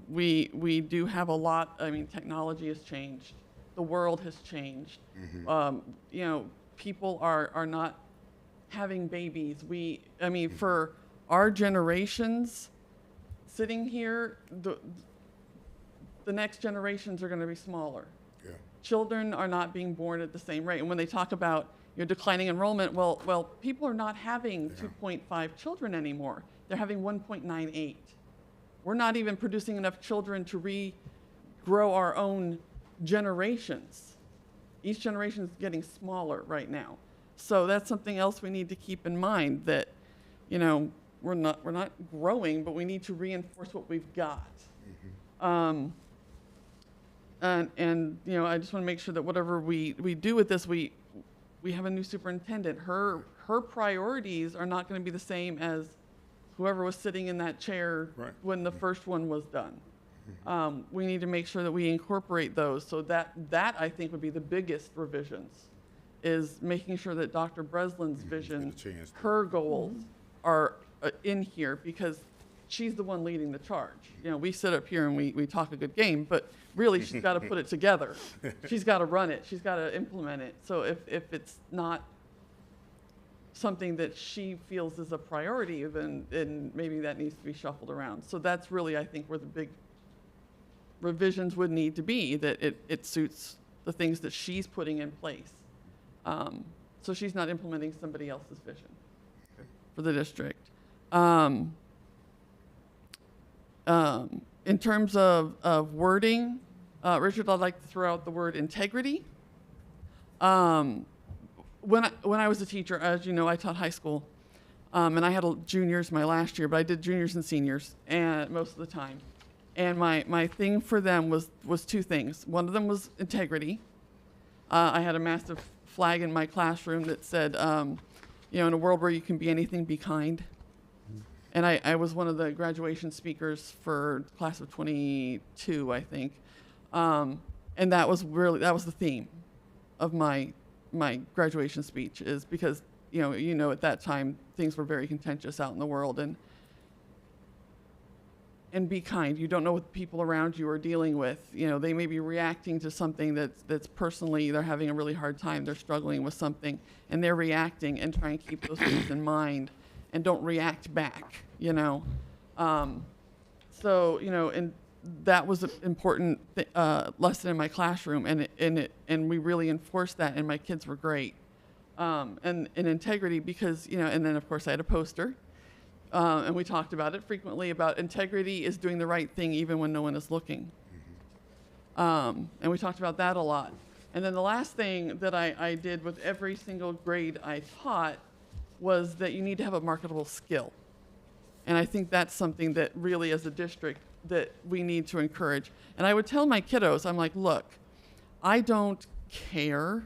S11: We do have a lot. I mean, technology has changed. The world has changed. People are not having babies. For our generations sitting here, the next generations are going to be smaller.
S10: Yeah.
S11: Children are not being born at the same rate. And when they talk about declining enrollment, well, people are not having 2.5 children anymore. They're having 1.98. We're not even producing enough children to regrow our own generations. Each generation is getting smaller right now. So that's something else we need to keep in mind, that, we're not growing, but we need to reinforce what we've got. I just want to make sure that whatever we do with this, we have a new superintendent. Her priorities are not going to be the same as whoever was sitting in that chair when the first one was done. We need to make sure that we incorporate those. So that I think would be the biggest revisions, is making sure that Dr. Breslin's vision, her goals are in here, because she's the one leading the charge. We sit up here and we talk a good game, but really she's got to put it together. She's got to run it. She's got to implement it. So if it's not something that she feels is a priority, then maybe that needs to be shuffled around. So that's really, I think, where the big revisions would need to be, that it suits the things that she's putting in place. So she's not implementing somebody else's vision for the district. In terms of wording, Richard, I'd like to throw out the word integrity. When I was a teacher, as you know, I taught high school, and I had juniors my last year, but I did juniors and seniors and most of the time. And my thing for them was two things. One of them was integrity. I had a massive flag in my classroom that said, in a world where you can be anything, be kind. And I was one of the graduation speakers for class of 22, I think. And that was the theme of my graduation speech, is because, at that time, things were very contentious out in the world. And be kind. You don't know what the people around you are dealing with. They may be reacting to something that's personally, they're having a really hard time. They're struggling with something, and they're reacting, and try and keep those things in mind, and don't react back. And that was an important lesson in my classroom, and we really enforced that, and my kids were great. And integrity, because and then of course I had a poster. And we talked about it frequently, about integrity is doing the right thing even when no one is looking. And we talked about that a lot. And then the last thing that I did with every single grade I taught was that you need to have a marketable skill. And I think that's something that really, as a district, that we need to encourage. And I would tell my kiddos, I'm like, look, I don't care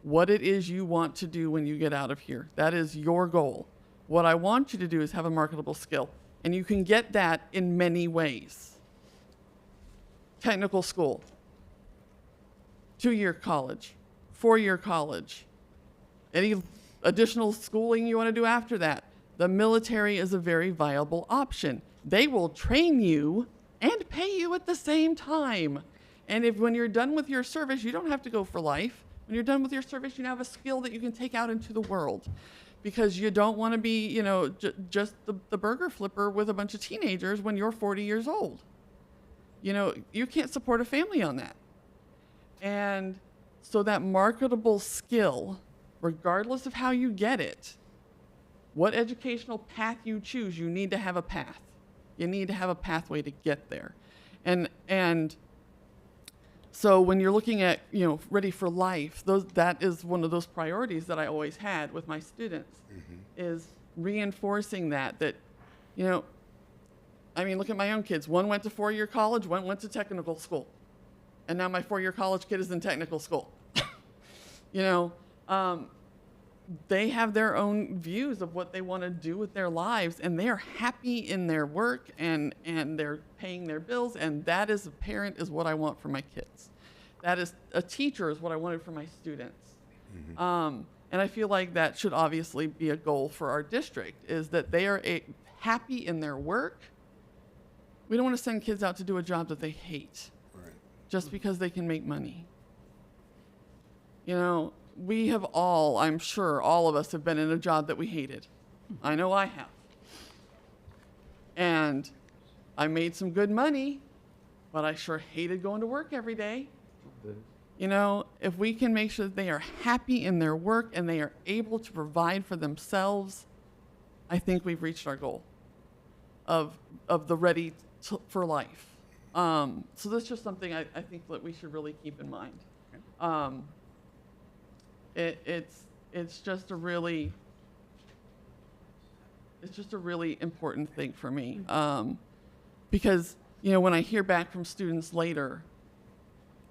S11: what it is you want to do when you get out of here. That is your goal. What I want you to do is have a marketable skill, and you can get that in many ways. Technical school, 2-year college, 4-year college, any additional schooling you want to do after that. The military is a very viable option. They will train you and pay you at the same time. And when you're done with your service, you don't have to go for life. When you're done with your service, you have a skill that you can take out into the world. Because you don't want to be, just the burger flipper with a bunch of teenagers when you're 40 years old. You can't support a family on that. And so that marketable skill, regardless of how you get it, what educational path you choose, you need to have a path. You need to have a pathway to get there. And so when you're looking at, ready for life, that is one of those priorities that I always had with my students, is reinforcing that, look at my own kids. One went to 4-year college, one went to technical school. And now my 4-year college kid is in technical school. They have their own views of what they want to do with their lives, and they are happy in their work, and they're paying their bills, and that, as a parent, is what I want for my kids. That is, a teacher is what I wanted for my students. And I feel like that should obviously be a goal for our district, is that they are happy in their work. We don't want to send kids out to do a job that they hate, just because they can make money. We have all, I'm sure, all of us have been in a job that we hated. I know I have. And I made some good money, but I sure hated going to work every day. If we can make sure that they are happy in their work and they are able to provide for themselves, I think we've reached our goal of the ready for life. So that's just something I think that we should really keep in mind. It's just a really important thing for me, because when I hear back from students later,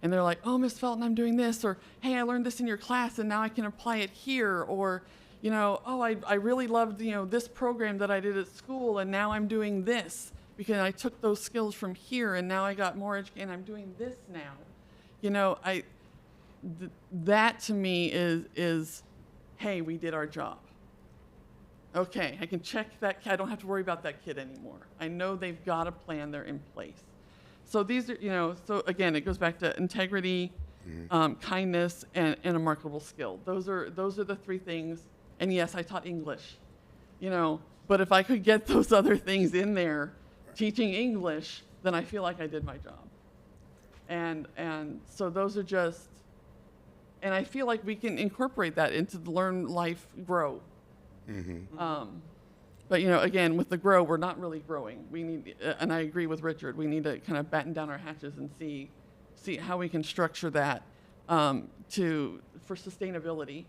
S11: and they're like, "Oh, Miss Felton, I'm doing this," or "Hey, I learned this in your class, and now I can apply it here," or "Oh, I really loved this program that I did at school, and now I'm doing this because I took those skills from here, and now I got more education, and I'm doing this now." That to me is, hey, we did our job. Okay, I can check that. I don't have to worry about that kid anymore. I know they've got a plan. They're in place. So these are, so again, it goes back to integrity, kindness, and a marketable skill. Those are the 3 things. And yes, I taught English, but if I could get those other things in there, teaching English, then I feel like I did my job. And so those are just And I feel like we can incorporate that into the Learn, Life, Grow. But you know, again, with the grow, we're not really growing. We need, and I agree with Richard, we need to kind of batten down our hatches and see how we can structure that for sustainability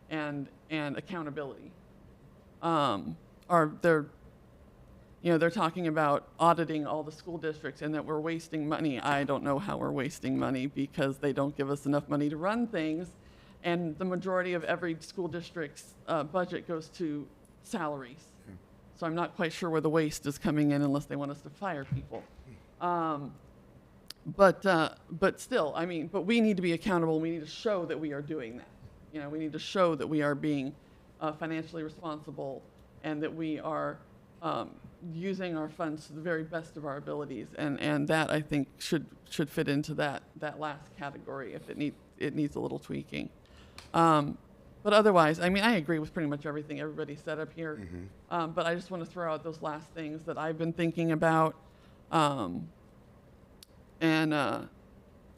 S11: and accountability. They're talking about auditing all the school districts and that we're wasting money. I don't know how we're wasting money because they don't give us enough money to run things, and the majority of every school district's budget goes to salaries. So I'm not quite sure where the waste is coming in unless they want us to fire people. But still, I mean, but we need to be accountable. We need to show that we are doing that. You know, we need to show that we are being financially responsible and that we are using our funds to the very best of our abilities. And that, I think, should fit into that last category if it needs a little tweaking. But otherwise, I mean, I agree with pretty much everything everybody said up here. But I just want to throw out those last things that I've been thinking about. But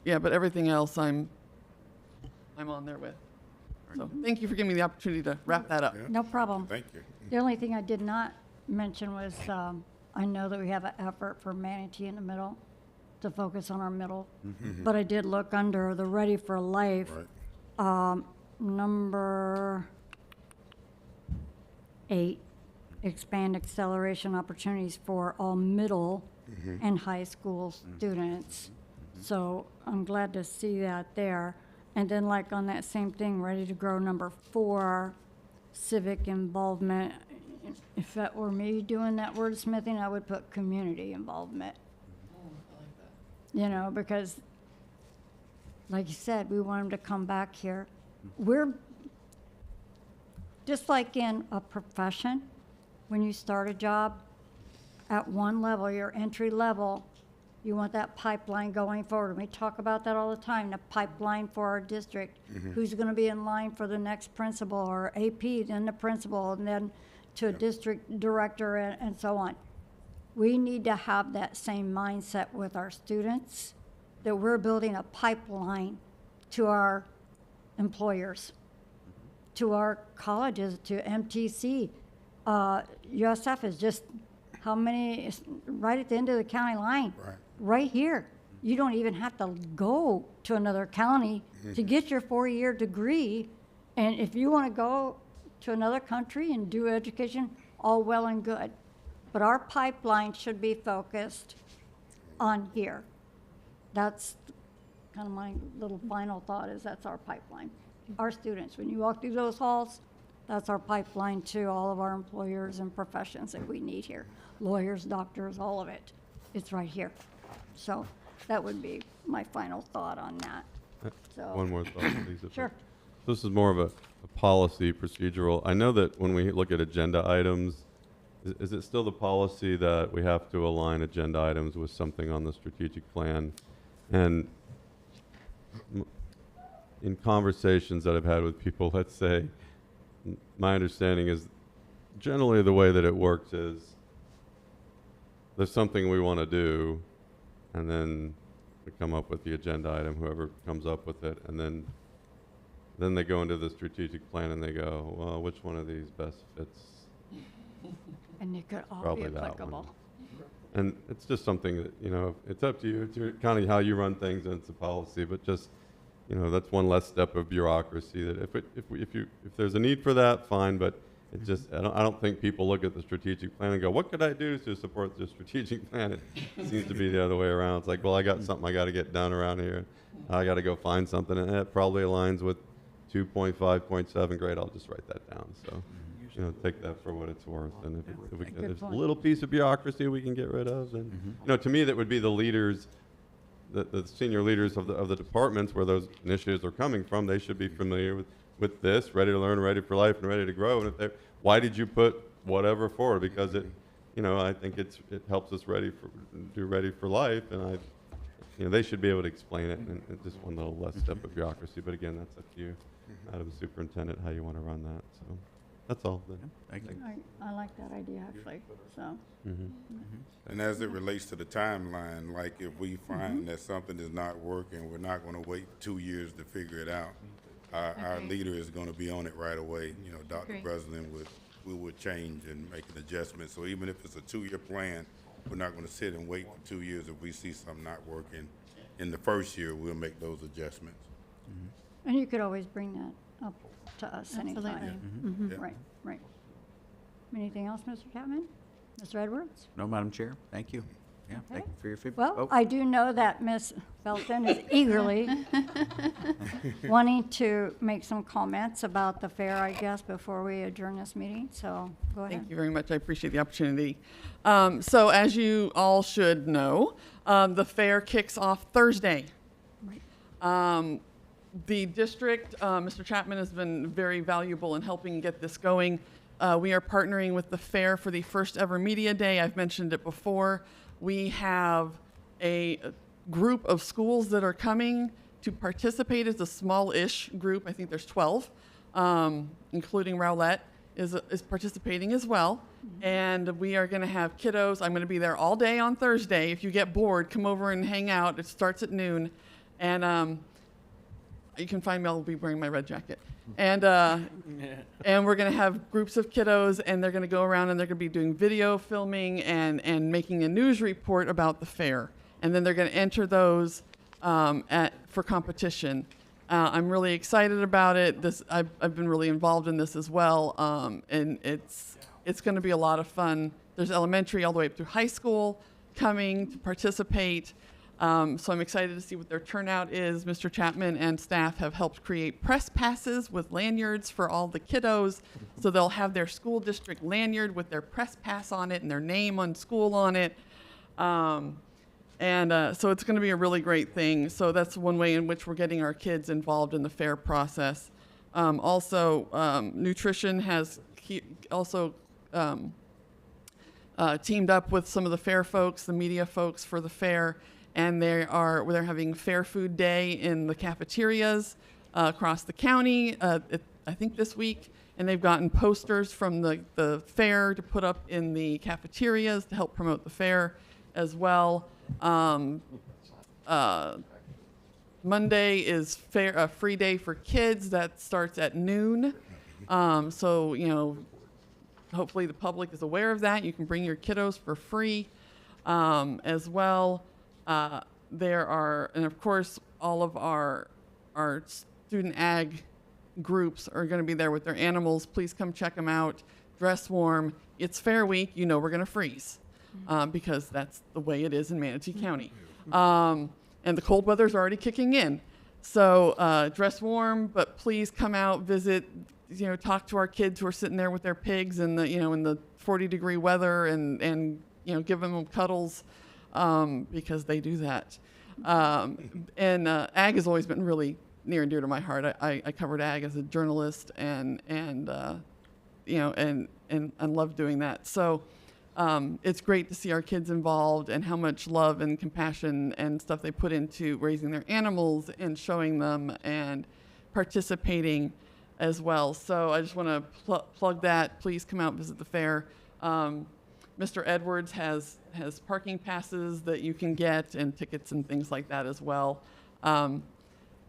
S11: everything else I'm on there with. So thank you for giving me the opportunity to wrap that up.
S4: No problem.
S10: Thank you.
S4: The only thing I did not mention was, I know that we have an effort for Manatee in the middle to focus on our middle. But I did look under the Ready for Life,
S10: Right.
S4: number 8, expand acceleration opportunities for all middle and high school students. So I'm glad to see that there. And then like on that same thing, Ready to Grow, number 4, civic involvement. If that were me doing that wordsmithing, I would put community involvement. You know, because like you said, we want them to come back here. We're, just like in a profession, when you start a job, at one level, your entry level, you want that pipeline going forward. We talk about that all the time, the pipeline for our district. Who's going to be in line for the next principal or AP, then the principal, and then to a district director and so on. We need to have that same mindset with our students, that we're building a pipeline to our employers, to our colleges, to MTC. USF is just how many, right at the end of the county line, right here. You don't even have to go to another county to get your 4-year degree. And if you want to go to another country and do education, all well and good. But our pipeline should be focused on here. That's kind of my little final thought, is that's our pipeline. Our students, when you walk through those halls, that's our pipeline to all of our employers and professions that we need here. Lawyers, doctors, all of it. It's right here. So that would be my final thought on that. So
S2: One more thought, please.
S4: Sure.
S2: This is more of a policy procedural. I know that when we look at agenda items, is it still the policy that we have to align agenda items with something on the strategic plan? And in conversations that I've had with people, let's say, my understanding is generally the way that it works is there's something we want to do, and then we come up with the agenda item, whoever comes up with it, and then they go into the strategic plan and they go, well, which one of these best fits?
S4: and it could all be
S2: Probably that
S4: applicable.
S2: one. And it's just something that, you know, it's up to you. It's kind of how you run things, and it's a policy, but just, you know, that's one less step of bureaucracy that if there's a need for that, fine, but it just, I don't think people look at the strategic plan and go, what could I do to support the strategic plan? It seems to be the other way around. It's like, well, I got something I got to get done around here. I got to go find something, and that probably aligns with 2.5.7. Great, I'll just write that down. So, you know, take that for what it's worth. And if
S4: Good
S2: there's a
S4: point.
S2: little piece of bureaucracy we can get rid of, and you know, to me, that would be the leaders, the senior leaders of the departments where those initiatives are coming from. They should be familiar with this, Ready to Learn, Ready for Life, and Ready to Grow. And if they, why did you put whatever forward? Because it, you know, I think it helps us do Ready for Life, and you know, they should be able to explain it, and just one little less step of bureaucracy. But again, that's up to you, Madam Superintendent, how you want to run that. So, That's all. Then.
S9: Thank you.
S4: I like that idea, actually, so.
S10: And as it relates to the timeline, like if we find that something is not working, we're not going to wait 2 years to figure it out. Our
S3: Agreed.
S10: leader is going to be on it right away. You know, Dr.
S3: Agreed.
S10: Breslin would change and make an adjustment. So even if it's a 2-year plan, we're not going to sit and wait for 2 years. If we see something not working in the first year, we'll make those adjustments.
S4: And you could always bring that up to us anytime.
S3: Absolutely.
S10: Yeah.
S4: Right, right. Anything else, Mr. Chapman? Mr. Edwards?
S9: No, Madam Chair, thank you. Yeah, thank
S4: Okay.
S9: you for your feedback.
S4: Well, I do know that Ms. Felton is eagerly wanting to make some comments about the fair, I guess, before we adjourn this meeting, so go ahead.
S11: Thank you very much. I appreciate the opportunity. So as you all should know, the fair kicks off Thursday. The district, Mr. Chapman has been very valuable in helping get this going. We are partnering with the fair for the first ever media day. I've mentioned it before. We have a group of schools that are coming to participate. It's a small-ish group. I think there's 12, including Rowlett is participating as well. And we are going to have kiddos. I'm going to be there all day on Thursday. If you get bored, come over and hang out. It starts at noon. And you can find me. I'll be wearing my red jacket. And we're going to have groups of kiddos, and they're going to go around and they're going to be doing video filming and making a news report about the fair. And then they're going to enter those for competition. I'm really excited about it. I've been really involved in this as well, and it's going to be a lot of fun. There's elementary all the way up through high school coming to participate. So I'm excited to see what their turnout is. Mr. Chapman and staff have helped create press passes with lanyards for all the kiddos. So they'll have their school district lanyard with their press pass on it and their name on school on it. So it's going to be a really great thing. So that's one way in which we're getting our kids involved in the fair process. Nutrition has teamed up with some of the fair folks, the media folks for the fair. And they're having Fair Food Day in the cafeterias across the county, I think this week. And they've gotten posters from the fair to put up in the cafeterias to help promote the fair as well. Monday is a free day for kids. That starts at noon. So, hopefully the public is aware of that. You can bring your kiddos for free as well. There are, and of course, all of our student ag groups are going to be there with their animals. Please come check them out. Dress warm. It's Fair Week. We're going to freeze because that's the way it is in Manatee County. And the cold weather is already kicking in. So dress warm, but please come out, visit, talk to our kids who are sitting there with their pigs in the 40-degree weather and give them cuddles. Because they do that. Ag has always been really near and dear to my heart. I covered ag as a journalist and love doing that. So it's great to see our kids involved and how much love and compassion and stuff they put into raising their animals and showing them and participating as well. So I just want to plug that. Please come out and visit the fair. Mr. Edwards has parking passes that you can get and tickets and things like that as well.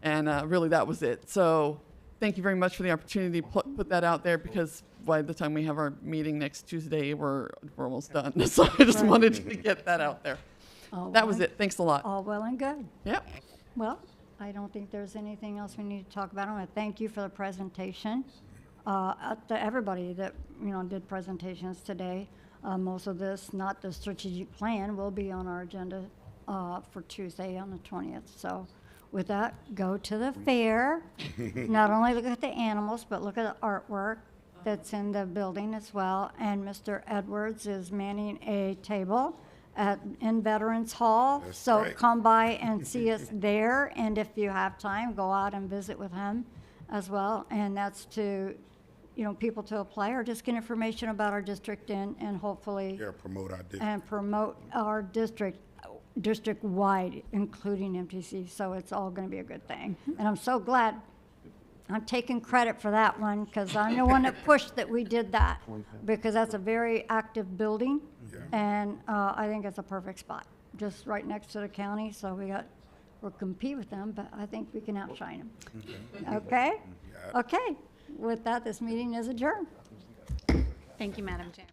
S11: Really, that was it. So thank you very much for the opportunity to put that out there, because by the time we have our meeting next Tuesday, we're almost done. So I just wanted to get that out there. That was it. Thanks a lot.
S4: All well and good.
S11: Yep.
S4: Well, I don't think there's anything else we need to talk about. I want to thank you for the presentation. To everybody that did presentations today. Most of this, not the strategic plan, will be on our agenda for Tuesday on the 20th. So with that, go to the fair. Not only look at the animals, but look at the artwork that's in the building as well. And Mr. Edwards is manning a table in Veterans Hall.
S10: That's
S4: so
S10: right.
S4: Come by and see us there. And if you have time, go out and visit with him as well. And that's to people to apply or just get information about our district and hopefully
S10: promote our district.
S4: and promote our district-wide, including MTC. So it's all going to be a good thing. And I'm so glad I'm taking credit for that one, because I'm the one that pushed that we did that, because that's a very active building, and I think it's a perfect spot, just right next to the county, so we'll compete with them, but I think we can outshine them. Okay? Okay, with that, this meeting is adjourned.
S3: Thank you, Madam Chair.